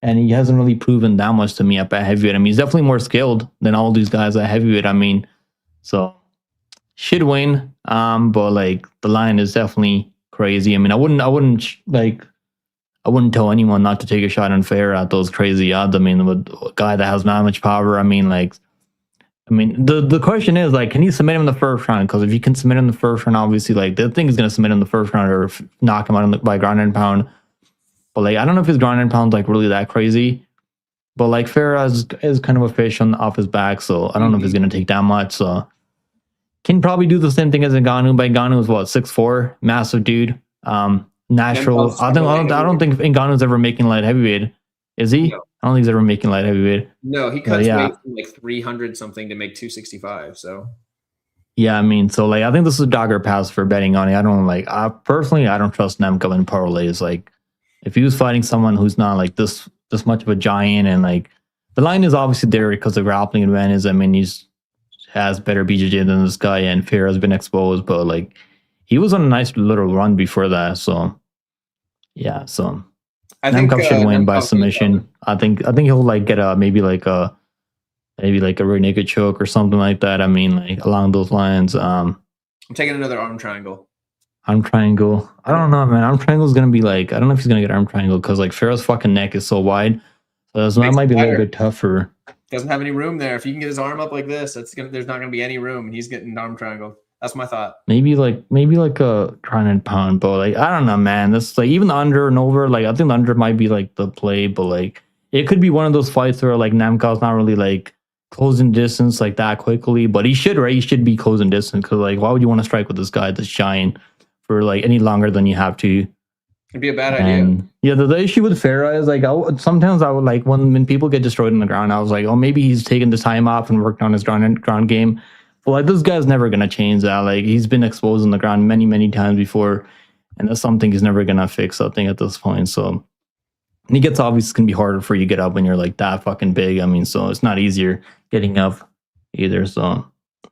and he hasn't really proven that much to me at heavyweight. I mean, he's definitely more skilled than all these guys at heavyweight. I mean, so. Should win, but like the line is definitely crazy. I mean, I wouldn't tell anyone not to take a shot on Fair at those crazy odds. I mean, with a guy that has not much power. I mean, the question is like, can you submit him in the first round? Because if you can submit him in the first round, obviously, like the thing is going to submit him in the first round or knock him out by ground and pound. But like, I don't know if his ground and pound's like really that crazy. But like, Fair is kind of a fish off his back, so I don't know if he's going to take that much. So. Can probably do the same thing as Ngannou, but Ngannou is what, 6'4", massive dude. Natural. I don't think Ngannou's ever making light heavyweight. Is he? No. I don't think he's ever making light heavyweight. No, he cuts weight from like 300 something to make 265. So. Yeah, I mean, so like I think this is a dogger pass for betting on it. I don't like. Personally, I don't trust Nemkov in parlays. Like, if he was fighting someone who's not like this much of a giant, and like the line is obviously there because of grappling advantage. I mean, he's has better BJJ than this guy, and Fear has been exposed, but like he was on a nice little run before that. So yeah, so I think Nemkov should win by submission. I think he'll like get maybe like a rear naked choke or something like that. I mean, like along those lines. I'm taking another arm triangle. Arm triangle. I don't know, man. Arm triangle is gonna be like, I don't know if he's gonna get arm triangle because like Farrell's fucking neck is so wide. So that might be a little bit tougher. Doesn't have any room there. If you can get his arm up like this, there's not gonna be any room, and he's getting arm triangle. That's my thought. Maybe like a trying and pound, but like I don't know, man. That's like even the under and over. Like I think the under might be like the play, but like it could be one of those fights where like Nemkov's not really like closing distance like that quickly, but he should, right? He should be closing distance because like why would you want to strike with this guy that's giant for like any longer than you have to? It'd be a bad idea. Yeah, the issue with Farah is like sometimes I would like when people get destroyed on the ground, I was like, oh, maybe he's taking the time off and worked on his ground game. But like this guy's never gonna change that. Like he's been exposed on the ground many times before, and that's something he's never gonna fix. I think at this point. So and he gets obviously it's gonna be harder for you to get up when you're like that fucking big. I mean, so it's not easier getting up either. So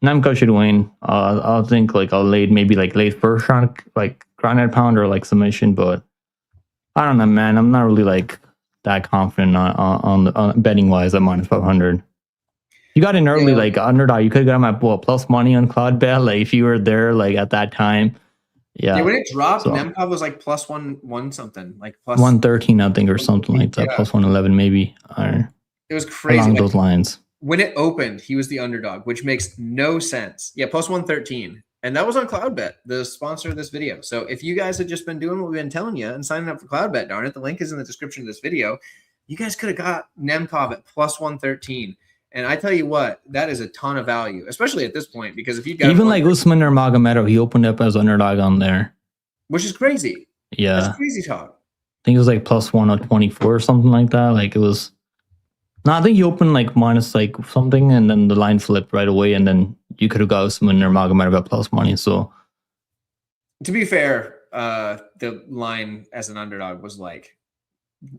Nemkov should win. I'll think like maybe late first round, like ground and pound or like submission, but. I don't know, man. I'm not really like that confident on betting wise at minus 500. You got in early, Yeah. like underdog. You could have got him at what, plus money on Cloud Bet, like if you were there like at that time. Yeah, Yeah, when it dropped, so Nemkov was like plus one something, like plus 113, I think, or something like that, yeah. plus 111 maybe, or It was crazy. along Like, those lines. when it opened, he was the underdog, which makes no sense. Yeah, plus 113. And that was on CloudBet, the sponsor of this video. So if you guys had just been doing what we've been telling you and signing up for CloudBet, darn it, the link is in the description of this video. You guys could have got Nemkov at plus 113. And I tell you what, that is a ton of value, especially at this point, because if you got Even like Usman or Magomedov, he opened up as underdog on there. which is crazy. Yeah, That's crazy talk. I think it was like plus 124 or something like that. Like it was. No, I think he opened like minus like something, and then the line flipped right away, and then you could have got Usman or Magomedov at plus money. So, To be fair, the line as an underdog was like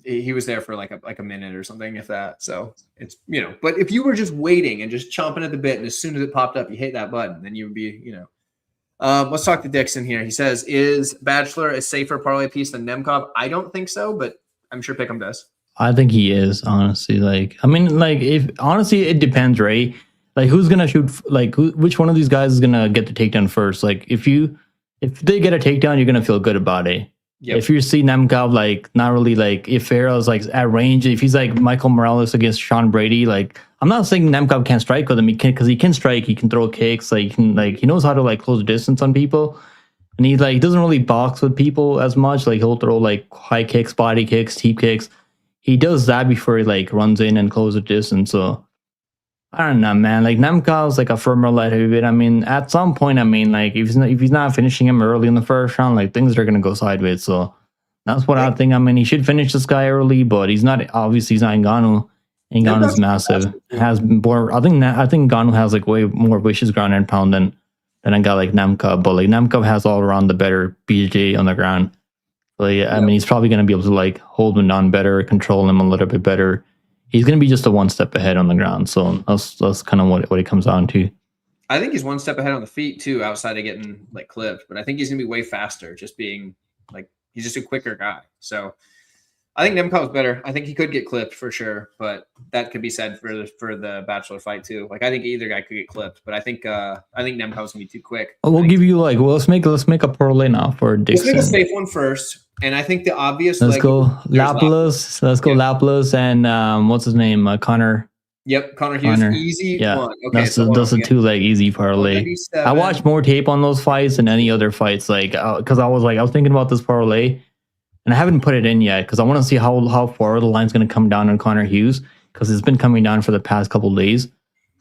he was there for like a minute or something, if that. So it's, you know, but if you were just waiting and just chomping at the bit, and as soon as it popped up, you hit that button, then you would be, you know. Let's talk to Dixon here. He says, "Is Bachelor a safer parlay piece than Nemkov?" I don't think so, but I'm sure Pickem does. I think he is, honestly. Like, I mean, like, if honestly, it depends, right? Like, who's gonna shoot? Like, which one of these guys is gonna get the takedown first? Like, if they get a takedown, you're gonna feel good about it. Yep. If you see Nemkov, like, not really, like, if Farrell's like at range, if he's like Michael Morales against Sean Brady, like, I'm not saying Nemkov can't strike with him. He can, because he can strike. He can throw kicks. Like, he knows how to like close the distance on people. And he like doesn't really box with people as much. Like, he'll throw like high kicks, body kicks, teep kicks. He does that before he like runs in and closes the distance. So I don't know, man. Like, Nemkov's like a firmer light heavyweight. I mean, at some point, I mean, like, if he's not finishing him early in the first round, like, things are gonna go sideways. So that's what I think. I mean, he should finish this guy early, but he's not. Obviously, he's not Ngannou. Ngannou's massive. Has more. I think Ngannou has like way more vicious ground and pound than a guy like Nemkov. But like, Nemkov has all around the better BJJ on the ground. So yeah, I mean, he's probably gonna be able to like hold him down better, control him a little bit better. He's going to be just a one step ahead on the ground. So that's kind of what it comes down to. I think he's one step ahead on the feet too, outside of getting like clipped. But I think he's going to be way faster, just being like, he's just a quicker guy. So I think Nemkov's better. I think he could get clipped for sure, but that could be said for the Bachelor fight too. Like, I think either guy could get clipped, but I think Nemkov's going to be too quick. We'll give you like, well, let's make a parlay now for Dixon. Let's make a safe one first. And I think the obvious. Let's go Lapalus. Let's go Lapalus and what's his name? Connor. Yep, Connor Hughes. Easy one. Okay, that's a 2-leg easy parlay. I watched more tape on those fights than any other fights, like because I was thinking about this parlay, and I haven't put it in yet because I want to see how far the line's going to come down on Connor Hughes because it's been coming down for the past couple of days.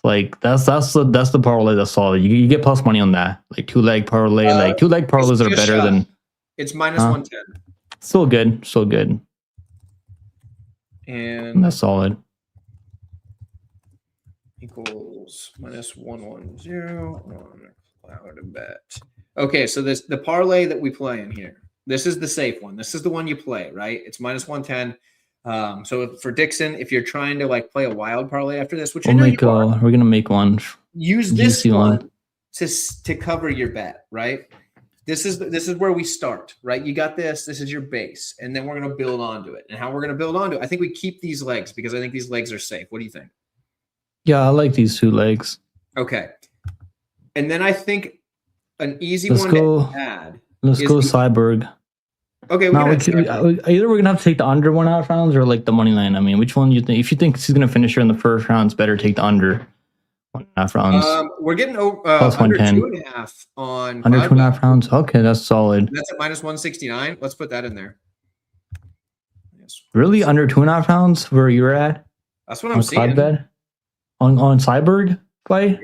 Like that's the parlay that's solid. You get plus money on that, like 2-leg parlay. Like 2-leg parlays are better than. It's minus 110. So good. And that's solid. Equals minus 110 on cloud bet. Okay, so the parlay that we play in here. This is the safe one. This is the one you play, right? It's minus 110. So for Dixon, if you're trying to like play a wild parlay after this, which we're gonna make one. Use this one to cover your bet, right? This is where we start, right? You got this. This is your base, and then we're going to build onto it. And how we're going to build onto it, I think we keep these legs because I think these legs are safe. What do you think? Yeah, I like these 2 legs. Okay, and then I think an easy one to add. Let's go Cyborg. Okay, either we're gonna have to take the under 1.5 rounds or like the money line. I mean, which one do you think? If you think she's gonna finish her in the first round, it's better take the under 1.5 rounds. We're getting plus under 110. 2.5 on under 2.5 rounds. Okay, that's solid. That's at minus 169. Let's put that in there. Yes. Really, under 2.5 rounds where you're at? That's what I'm seeing. Bet? On Cyborg fight?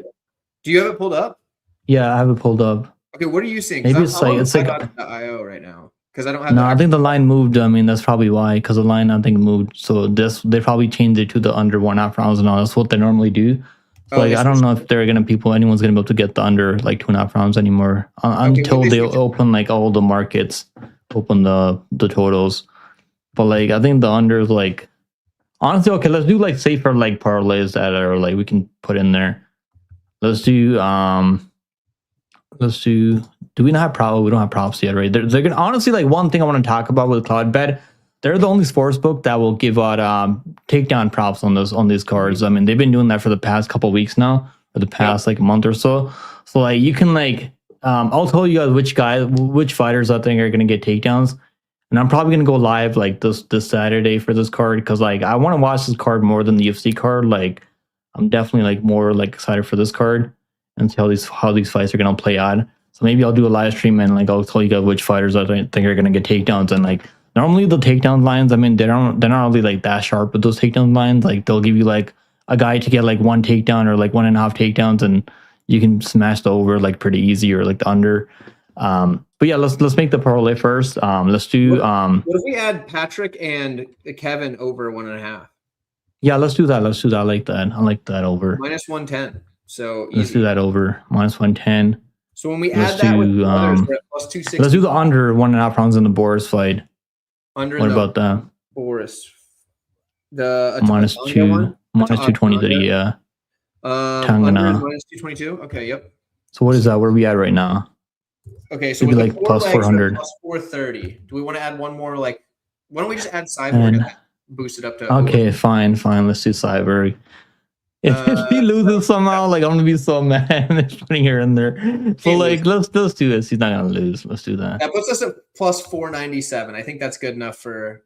Do you have it pulled up? Yeah, I have it pulled up. Okay, what are you seeing? Maybe it's like IO right now because I don't have. No, I think the line moved. I mean, that's probably why because the line I think moved. So they probably changed it to the under 1.5 rounds and all. That's what they normally do. So I don't know if anyone's gonna be able to get the under like 2.5 rounds anymore until they open like all the markets, open the totals. But like I think the under is like honestly okay. Let's do like safer like parlays that are like we can put in there. Let's do. Do we not have props? We don't have props yet, right? They're gonna honestly like one thing I want to talk about with Cloud Bet. they're the only sports book that will give out takedown props on these cards. I mean, they've been doing that for the past couple of weeks now, or the past like month or so. So like you can like I'll tell you guys which fighters I think are gonna get takedowns. And I'm probably gonna go live like this Saturday for this card because like I want to watch this card more than the UFC card. Like I'm definitely like more like excited for this card and see how these fights are gonna play out. So maybe I'll do a live stream and like I'll tell you guys which fighters I think are gonna get takedowns. And like normally the takedown lines, I mean they're not really like that sharp with those takedown lines. Like they'll give you like a guy to get like 1 takedown or like 1.5 takedowns, and you can smash the over like pretty easy or like the under. But yeah, let's make the parlay first. Let's do what if we add Patrick and Kevin over 1.5? Yeah, let's do that. I like that over. Minus 110. So easy. Let's do that over. Minus 110. So when we add that with the others, we're at plus 260. Let's do the under 1.5 rounds in the Boris fight. Under what about that? Boris. The minus 223, yeah. Under minus 222. Okay, yep. So what is that? Where are we at right now? Okay, so with like plus 400. Plus 430. Do we want to add one more? Like, why don't we just add Cyborg and boost it up to? Okay, fine. Let's do Cyborg. If he loses somehow, like I'm gonna be so mad putting her in there. So like, let's do this. He's not gonna lose. Let's do that. That puts us at plus 497. I think that's good enough for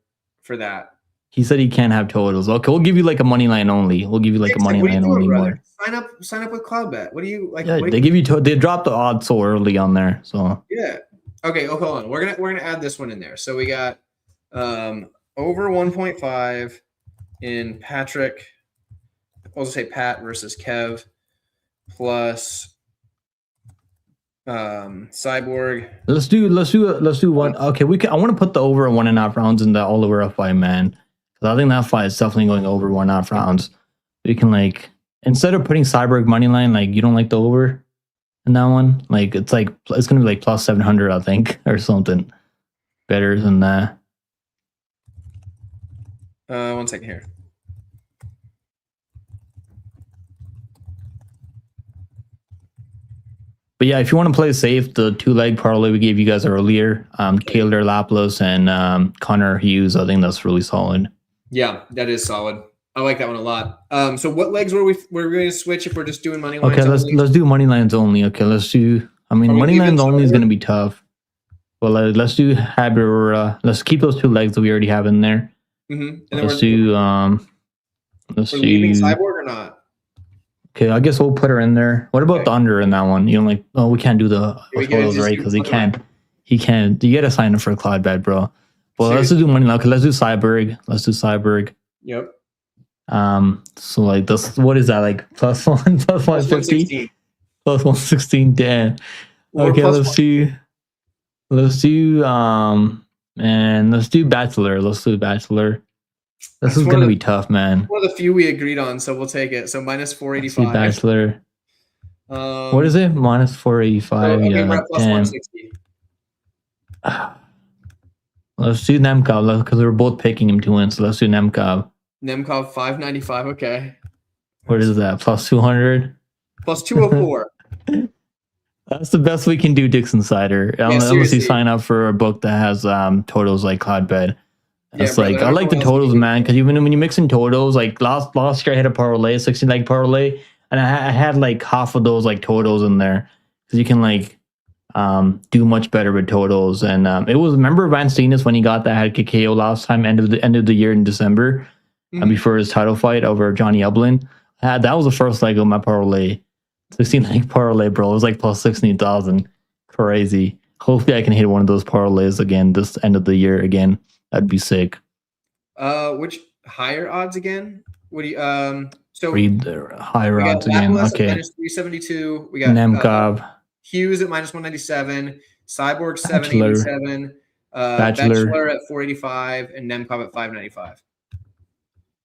that. He said he can't have totals. Okay, we'll give you like a money line only. We'll give you like a money line only more. Sign up with Cloudbet. What do you like? Yeah, they give you they drop the odds so early on there. So yeah. Okay. Oh, hold on. We're gonna add this one in there. So we got over 1.5 in Patrick. I'll just say Pat versus Kev plus Cyborg. Let's do one. Okay, I want to put the over 1.5 rounds in the Oliveira fight, man. Because I think that fight is definitely going over 1.5 rounds. We can like instead of putting Cyborg money line, like you don't like the over in that one. Like it's gonna be like plus 700, I think, or something better than that. 1 second here. But yeah, if you want to play safe, the 2-leg parlay we gave you guys earlier, Taylor Laplos and Connor Hughes, I think that's really solid. Yeah, that is solid. I like that one a lot. So what legs we're going to switch if we're just doing money lines? Okay, let's do money lines only. Okay, let's do. I mean, money lines only is going to be tough. Well, let's do Habir. Let's keep those 2 legs that we already have in there. Mm-hmm. And let's do. Let's do. Leaving Cyborg or not? Okay, I guess we'll put her in there. What about the under in that one? You know, like, oh, we can't do the photos, right? Because he can't. You got to sign up for a Cloudbet, bro. Well, let's do money line. Okay, let's do Cyborg. Yep. So like this, what is that? Like plus 150, plus 116. Damn. Okay, let's do. And let's do Bachelor. This is gonna be tough, man. One of the few we agreed on, so we'll take it. So minus 485. Bachelor. What is it? Minus 485. Okay, we're at plus 160. Let's do Nemkov because we're both picking him to win. So let's do Nemkov. Nemkov 595. Okay. What is that? Plus 200. Plus 204. That's the best we can do, Dix Insider. Unless you sign up for a book that has totals like Cloudbet. It's like I like the totals, man, because even when you mix in totals, like last year I had a parlay, 16-leg parlay, and I had like half of those like totals in there, because you can like do much better with totals. And it was, remember Van Steenis when he got that had KO last time, end of the year in December, before his title fight over Johnny Eblin. That was the first leg of my parlay, 16-leg parlay, bro. It was like plus 16,000, crazy. Hopefully I can hit one of those parlays again this end of the year again. That'd be sick. Which higher odds again? What do you so read the higher odds again? Okay. Minus 372. We got Nemkov. Hughes at minus 197. Cyborg 787. Bachelor at 485 and Nemkov at 595.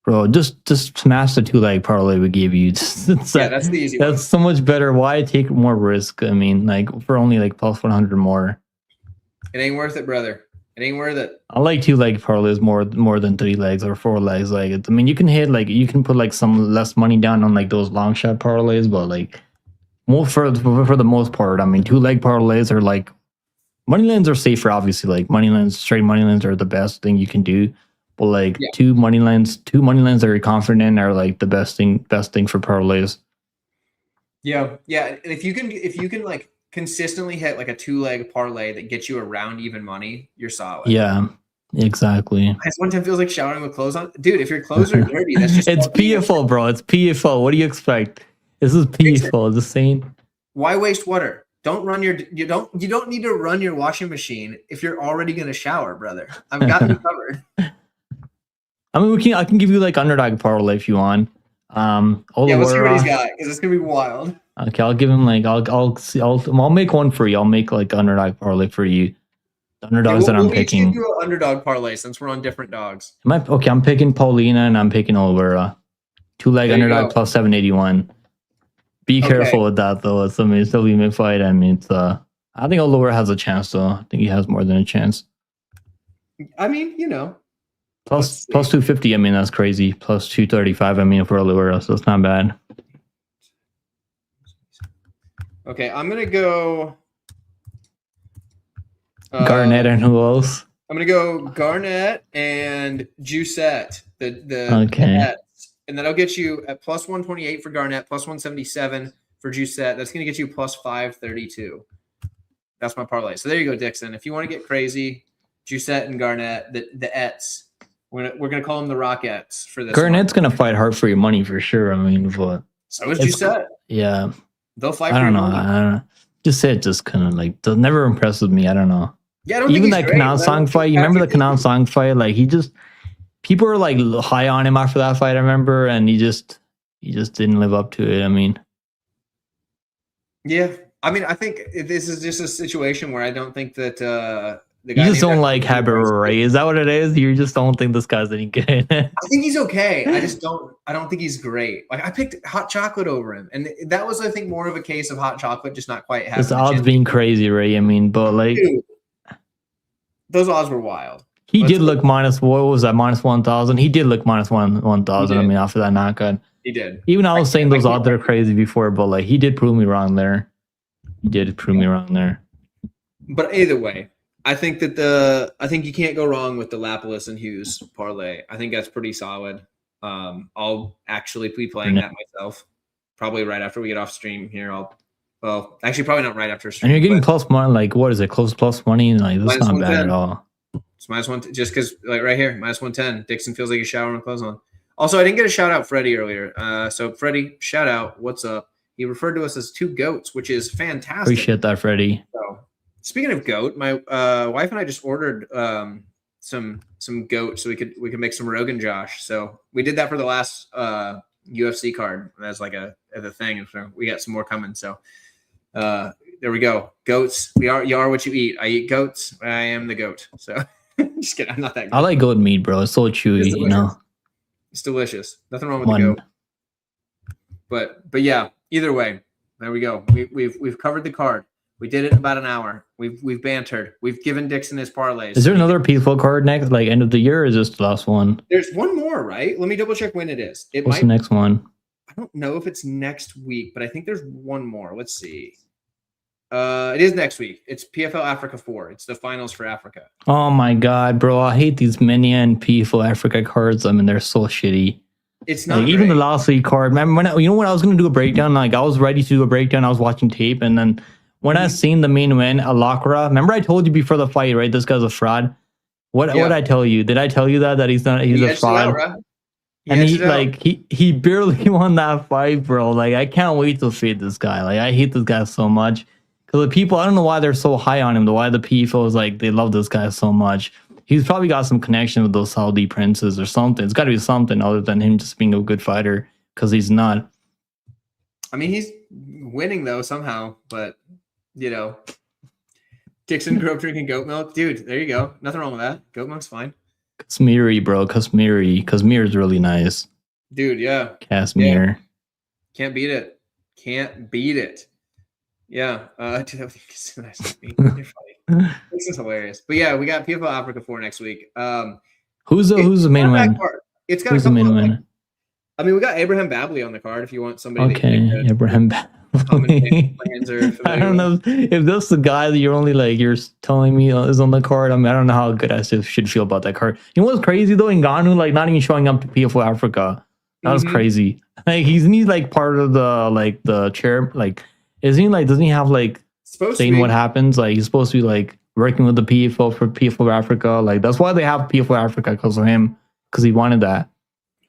Bro, just smash the 2-leg parlay we gave you. That's the easy one. That's so much better. Why take more risk? I mean, like for only like plus 100 more. It ain't worth it, brother. It ain't worth it. I like 2-leg parlays more than 3 legs or 4 legs. Like, I mean, you can put like some less money down on like those long shot parlays, but like for the most part, I mean, 2-leg parlays are like money lines are safer, obviously. Like money lines, straight money lines are the best thing you can do. But like Yeah. two money lines that you're confident in are like the best thing for parlays. Yeah. And if you can like consistently hit like a 2-leg parlay that gets you around even money, you're solid. Yeah, exactly. I sometimes feels like showering with clothes on. Dude, if your clothes are dirty, that's just it's PFL, bro. It's PFL. What do you expect? This is PFL. It's the same. Why waste water? Don't run your you don't need to run your washing machine if you're already gonna shower, brother. I've got you covered. I mean, I can give you like underdog parlay if you want. Yeah, we'll see what he's got because it's gonna be wild. Okay, I'll give him like I'll make one for you. I'll make like underdog parlay for you. The underdogs that I'm picking. We'll do an underdog parlay since we're on different dogs. Okay, I'm picking Paulina and I'm picking Oliveira. 2-leg underdog plus 781. Be careful with that though. It's still be mid-fight. I mean, it's I think Oliveira has a chance though. I think he has more than a chance. I mean, you know. Plus 250. I mean, that's crazy. Plus 235. I mean, for Oliveira, so it's not bad. Okay, I'm gonna go Garnett and who else? I'm gonna go Garnett and Giussette. The okay. And that'll get you at plus 128 for Garnett, plus 177 for Giussette. That's gonna get you plus 532. That's my parlay. So there you go, Dixon. If you want to get crazy, Giussette and Garnett, the Ets. We're gonna call them the Rockettes for this. Garnett's gonna fight hard for your money for sure. I mean, but so is Giussette. Yeah, they'll fight. I don't know. Giussette just kind of like never impresses me. I don't know. Yeah, I don't even think that Kanan Song fight. You remember the Kanan Song fight? Like people were like high on him after that fight. I remember, and he just didn't live up to it. I mean, yeah. I mean, I think this is just a situation where I don't think that. You just don't like Haber, right? Is that what it is? You just don't think this guy's any good. I think he's okay. I don't think he's great. Like I picked Hot Chocolate over him, and that was, I think, more of a case of Hot Chocolate just not quite having. His odds being crazy, right? I mean, but like, dude, those odds were wild. He did look minus. What was that? Minus 1,000. He did look minus 1,000. I mean, after that knockout, he did. Even I was saying those odds are crazy before, but like he did prove me wrong there. But either way. I think that I think you can't go wrong with the Lapalus and Hughes parlay. I think that's pretty solid. I'll actually be playing that myself, probably right after we get off stream here. Actually, probably not right after stream. And you're getting plus money. Like, what is it? Close plus money. Like, that's not bad at all. It's minus one, just because, like right here, minus 110. Dixon feels like he's showering with clothes on. Also, I didn't get a shout out, Freddie, earlier. So Freddie, shout out. What's up? He referred to us as two goats, which is fantastic. Appreciate that, Freddie. So, speaking of goat, my wife and I just ordered some goat so we could make some Rogan Josh. So we did that for the last UFC card as like a thing. So we got some more coming. So there we go. Goats. You are what you eat. I eat goats. I am the goat. So just kidding. I'm not that good. I like goat meat, bro. It's so chewy, you know. It's delicious. Nothing wrong with the goat. But yeah, either way, there we go. We've covered the card. We did it in about an hour. We've bantered. We've given Dixon his parlays. Is there another PFL card next, like end of the year, or is this the last one? There's one more, right? Let me double check when it is. What's the next one? I don't know if it's next week, but I think there's one more. Let's see. It is next week. It's PFL Africa 4. It's the finals for Africa. Oh my god, bro! I hate these mini and PFL Africa cards. I mean, they're so shitty. It's not like, even the last week card. Remember when I was gonna do a breakdown? Like I was ready to do a breakdown. I was watching tape, and then. When I seen the main win, Alakra, remember I told you before the fight, right? This guy's a fraud. What did I tell you? Did I tell you that he's a fraud? And he barely won that fight, bro. Like I can't wait to fade this guy. Like I hate this guy so much. Because the people, I don't know why they're so high on him. Why the PFL is like they love this guy so much. He's probably got some connection with those Saudi princes or something. It's got to be something other than him just being a good fighter. Because he's not. I mean, he's winning though somehow, but. You know, Dixon grew up drinking goat milk. Dude, there you go. Nothing wrong with that. Goat milk's fine. Kashmiri, bro. Kashmir's really nice. Dude, yeah. Kashmir. Yeah. Can't beat it. Yeah. Dude, it's nice. You're funny. This is hilarious. But yeah, we got PFL Africa 4 next week. Who's the main win? It's got who's the main win? I mean, we got Abraham Babley on the card if you want somebody. Okay, Abraham commentating plans are I familiar don't with. know if that's the guy that you're only like you're telling me is on the card. I mean, I don't know how good I should feel about that card. You know what's crazy though? Ngannou like not even showing up to PFL Africa. That was Mhm. crazy. Like isn't he like part of the like the chair? Like isn't he like doesn't he have like Supposed to saying what be. happens? Like he's supposed to be like working with the PFL for PFL Africa. Like that's why they have PFL Africa because of him because he wanted that.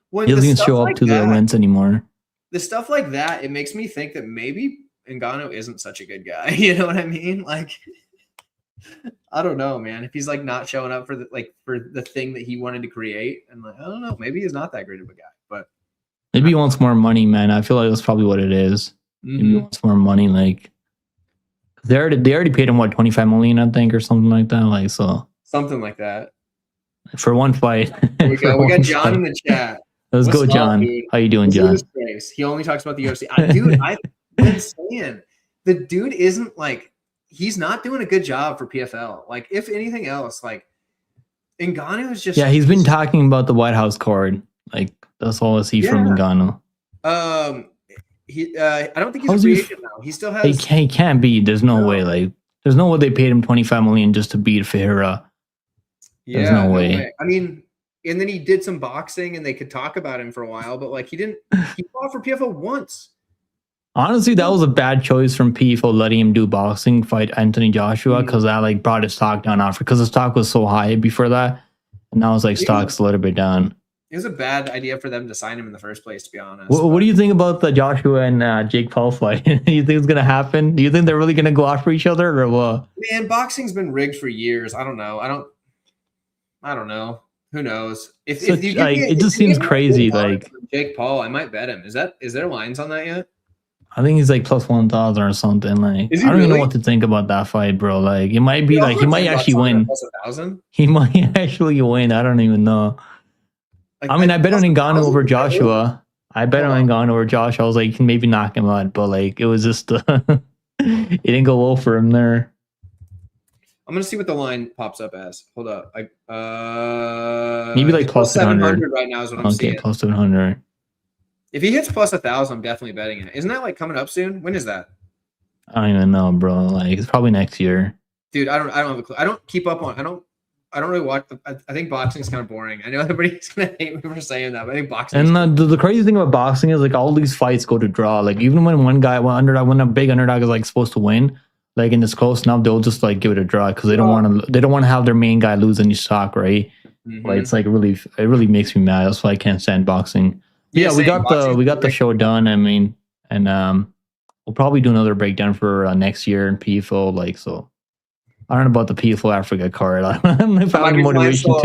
When He the doesn't even stuff show up like to the that, events anymore. the stuff like that, it makes me think that maybe Ngannou isn't such a good guy. You know what I mean? Like, I don't know, man. If he's like not showing up for the thing that he wanted to create, and like, I don't know, maybe he's not that great of a guy. But Maybe he wants more money, man. I feel like that's probably what it is. Maybe he wants more money. Like they already paid him what 25 million, I think, or something like that. Like so something like that. for one fight. There we For go. We got one John in fight. the chat. Let's What's go, up, John. dude? How you doing, Listen to John? this face. He only talks about the UFC. Dude, I've been saying the dude isn't like he's not doing a good job for PFL. Like, if anything else, like Ngannou is just Yeah, he's been talking about the White House card. Like that's all I see from Ngannou. I don't think he's How's a free he? agent now. He still has. He can't be. There's no way. Like there's no way they paid him 25 million just to beat Ferreira. There's no way. I mean, and then he did some boxing, and they could talk about him for a while, but like he didn't. He fought for PFL once. Honestly, that was a bad choice from PFL letting him do boxing, fight Anthony Joshua, because that like brought his stock down after because the stock was so high before that, and now it's like stock's a little bit down. It was a bad idea for them to sign him in the first place, to be honest. What do you think about the Joshua and Jake Paul fight? Do you think it's gonna happen? Do you think they're really gonna go after each other, or what? Man, boxing's been rigged for years. I don't know. I don't know. Who knows? If you like, it just seems crazy. Like Jake Paul, I might bet him. Is there lines on that yet? I think he's like plus 1,000 or something. Like I don't even know what to think about that fight, bro. Like it might be like he might actually win. Plus 1,000. He might actually win. I don't even know. Like, I mean, I bet on Ngannou over Joshua. I bet on Ngannou over Joshua. I was like, you can maybe knock him out, but like it was just it didn't go well for him there. I'm gonna see what the line pops up as. Hold up. Maybe like plus 700 right now is what I'm seeing. Okay, plus 700. If he hits plus 1,000, I'm definitely betting it. Isn't that like coming up soon? When is that? I don't even know, bro. Like it's probably next year. Dude, I don't have a clue. I don't keep up on. I don't really watch. I think boxing is kind of boring. I know everybody's gonna hate me for saying that, but I think boxing. And the crazy thing about boxing is like all these fights go to draw. Like even when when a big underdog is like supposed to win, like and it's close enough, they'll just like give it a draw because they don't want to have their main guy lose any stock, right? Like it's like it really makes me mad. That's why I can't stand boxing. Yeah, we got the show done. I mean, and we'll probably do another breakdown for next year in PFL. Like so. I don't know about the PFL Africa card. I don't know if I have any motivation to.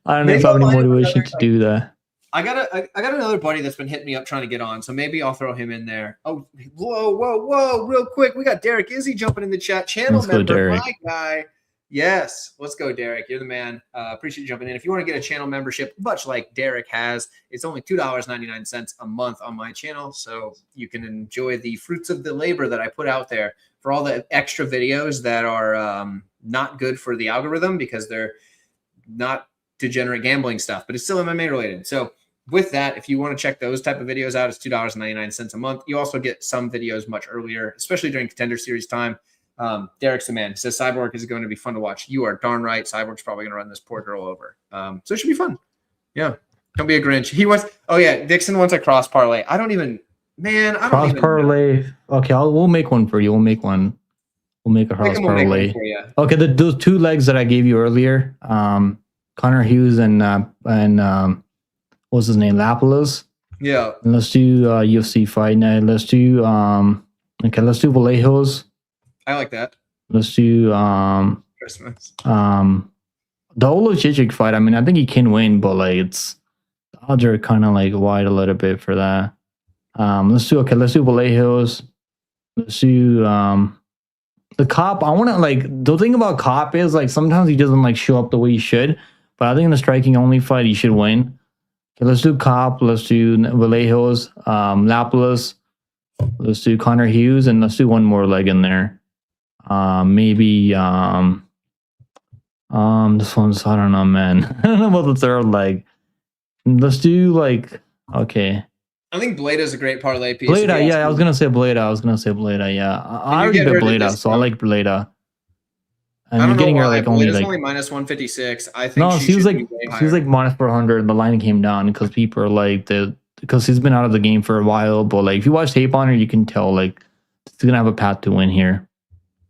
I don't know if I have any motivation to do that. I got another buddy that's been hitting me up trying to get on, so maybe I'll throw him in there. Oh, whoa! Real quick, we got Derek Izzy jumping in the chat. Channel member, my guy. Yes, let's go, Derek. You're the man. Appreciate you jumping in. If you want to get a channel membership, much like Derek has, it's only $2.99 a month on my channel, so you can enjoy the fruits of the labor that I put out there for all the extra videos that are not good for the algorithm because they're not degenerate gambling stuff, but it's still MMA related. So with that, if you want to check those type of videos out, it's $2.99 a month. You also get some videos much earlier, especially during Contender Series time. Derek's the man. He says Cyborg is going to be fun to watch. You are darn right. Cyborg's probably going to run this poor girl over. So it should be fun. Yeah. Don't be a Grinch. He wants, oh yeah, Dixon wants a cross parlay. I don't even cross parlay. Okay, we'll make one for you. We'll make one. We'll make a cross parlay. Okay, those two legs that I gave you earlier, Connor Hughes and what's his name, Lapalus. Yeah. And let's do UFC fight night. Let's do let's do Vallejos. I like that. Let's do Christmas. The Olojic fight. I mean, I think he can win, but like the odds are kind of like wide a little bit for that. Let's do Vallejos. Let's do the Cop. I want to the thing about Cop is like sometimes he doesn't like show up the way he should, but I think in the striking only fight he should win. Okay, let's do Cop. Let's do Vallejos, Lapalus. Let's do Connor Hughes, and let's do one more leg in there. Maybe this one's, I don't know, man. I don't know about the third leg. Let's do okay. I think Bleda is a great parlay piece. if you Bleda, ask yeah, I was me. gonna say Bleda. I was gonna say Bleda. Yeah, I you already get bet her to Bleda, so I discount? like Bleda. I And you're don't know getting her why. like only Bleda's like only minus 156. I think no, she should be way she was higher. like minus 400. The line came down because people are like because he's been out of the game for a while. But like if you watch tape on her, you can tell like she's gonna have a path to win here.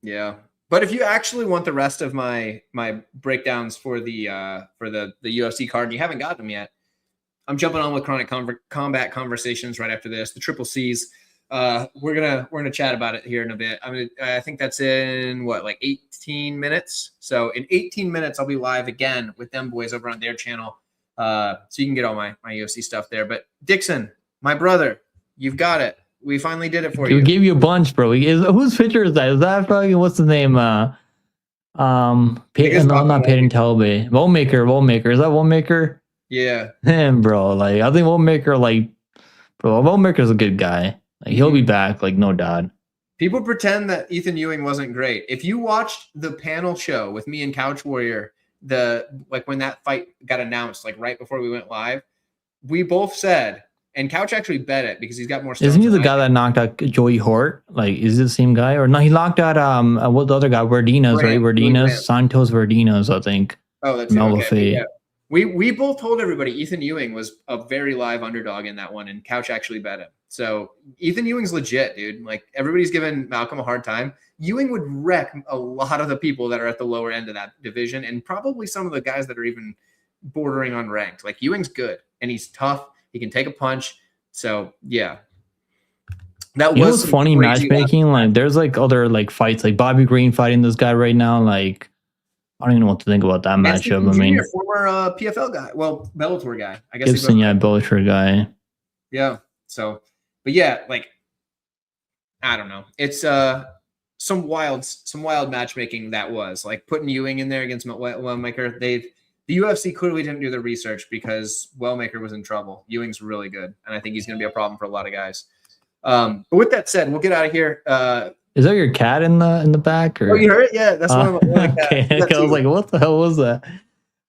Yeah. But if you actually want the rest of my breakdowns for the UFC card and you haven't gotten them yet, I'm jumping on with Chronic Combat Conversations right after this. The Triple C's. We're gonna chat about it here in a bit. I think that's in what, like 18 minutes. So in 18 minutes, I'll be live again with them boys over on their channel. So you can get all my UFC stuff there. But Dixon, my brother, you've got it. We finally did it for you. We gave you a bunch, bro. Whose picture is that? Is that fucking what's the name? it's No, Malcolm not Peyton Talbot. Wommaker. Is that Wommaker? Yeah. Him, bro. Like I think Wommaker, like, bro, Wommaker's a good guy. Like he'll be back, like no doubt. People pretend that Ethan Ewing wasn't great. If you watched the panel show with me and Couch Warrior, when that fight got announced, like right before we went live, we both said, and Couch actually bet it because he's got more stones. Isn't he the guy that knocked out Joey Hort? Like, is it the same guy? Or no, he knocked out what the other guy? Verdinas, right? Verdinas, Santos Verdinas, I think. Oh, that's okay. Yeah. We both told everybody Ethan Ewing was a very live underdog in that one, and Couch actually bet him. So Ethan Ewing's legit, dude. Like everybody's giving Malcolm a hard time. Ewing would wreck a lot of the people that are at the lower end of that division, and probably some of the guys that are even bordering on ranked. Like Ewing's good, and he's tough. He can take a punch. So yeah, that was funny matchmaking. Like there's like other like fights, like Bobby Green fighting this guy right now. Like I don't even know what to think about that matchup. I mean, former PFL guy, well, Bellator guy, I guess. Gibson, yeah, Bellator guy. Yeah. So, but yeah, like I don't know. It's some wild matchmaking that was like putting Ewing in there against Wellmaker. The UFC clearly didn't do the research because Wellmaker was in trouble. Ewing's really good, and I think he's going to be a problem for a lot of guys. But with that said, we'll get out of here. Is that your cat in the back? Or? Oh, you heard it? Yeah, that's one of my cats. Okay. I was like, what the hell was that?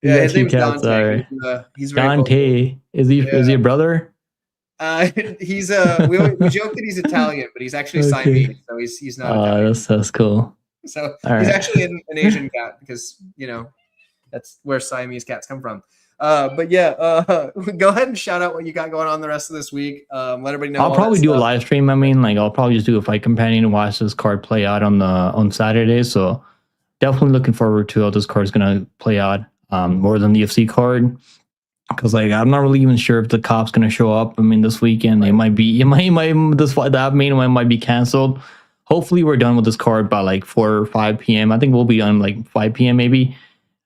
Yeah, his name's Dante. He's very Dante. Cool. Is he a brother? He's we joke that he's Italian, but he's actually Siamese, so he's not. Oh, that's cool. So he's actually an Asian cat because that's where Siamese cats come from. But yeah, go ahead and shout out what you got going on the rest of this week. Let everybody know. I'll probably do a live stream. I mean, like I'll probably just do a fight companion and watch this card play out on Saturday. So definitely looking forward to how this card is gonna play out more than the UFC card. Because like I'm not really even sure if the cop's gonna show up. I mean, this weekend they might be. That main one might be canceled. Hopefully, we're done with this card by like 4 or 5 p.m. I think we'll be done like 5 p.m. maybe,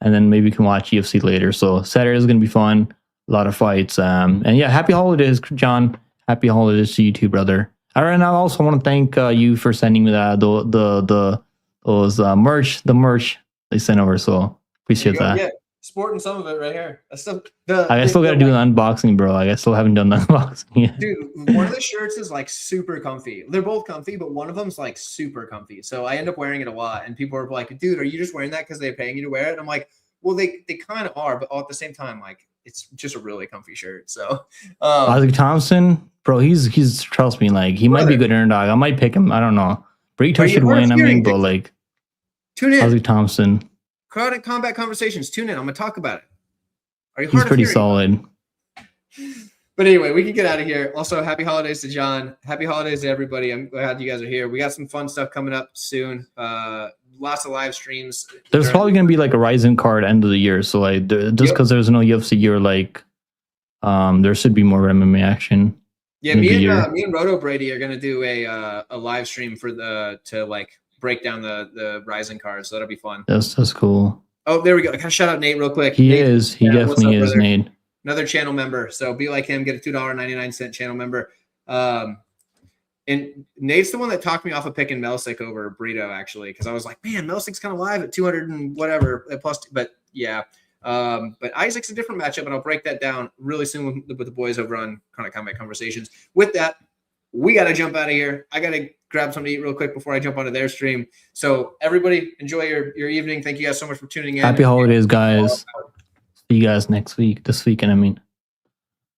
and then maybe we can watch UFC later. So Saturday is gonna be fun. A lot of fights. And yeah, happy holidays, John. Happy holidays to you too, brother. All right, and I also want to thank you for sending me that those merch they sent over. So appreciate that. Yeah. Sporting some of it right here. I still got to do an unboxing, bro. Like, I still haven't done the unboxing yet. Dude, one of the shirts is like super comfy. They're both comfy, but one of them's like super comfy. So I end up wearing it a lot. And people are like, dude, are you just wearing that because they're paying you to wear it? And I'm like, well, they kind of are, but all at the same time, like, it's just a really comfy shirt. So Isaac Thompson, bro, he's trust me, like he might be a good underdog. I might pick him. I don't know. Brito should win. I mean, but like tune in. Isaac Thompson. Chronic Combat Conversations. Tune in. I'm gonna talk about it. Are you? He's pretty solid. But anyway, we can get out of here. Also, happy holidays to John. Happy holidays to everybody. I'm glad you guys are here. We got some fun stuff coming up soon. Lots of live streams. There's probably gonna be like a Ryzen card end of the year. So like, just because there's no UFC year, like, there should be more MMA action. Yeah, me and Roto Brady are gonna do a live stream to break down the Ryzen cards, so that'll be fun. That's cool. Oh, there we go. I gotta shout out Nate real quick. He definitely is, Nate. Another channel member. So be like him, get a $2.99 channel member. And Nate's the one that talked me off of picking Melsick over Brito, actually, because I was like, man, Melsick's kind of live at 200 and whatever plus. But yeah, but Isaac's a different matchup, and I'll break that down really soon with the boys over on Chronic Combat Conversations. With that, we got to jump out of here. I got to grab something to eat real quick before I jump onto their stream. So everybody, enjoy your evening. Thank you guys so much for tuning in. Happy holidays, guys. See you guys next week. This weekend, I mean.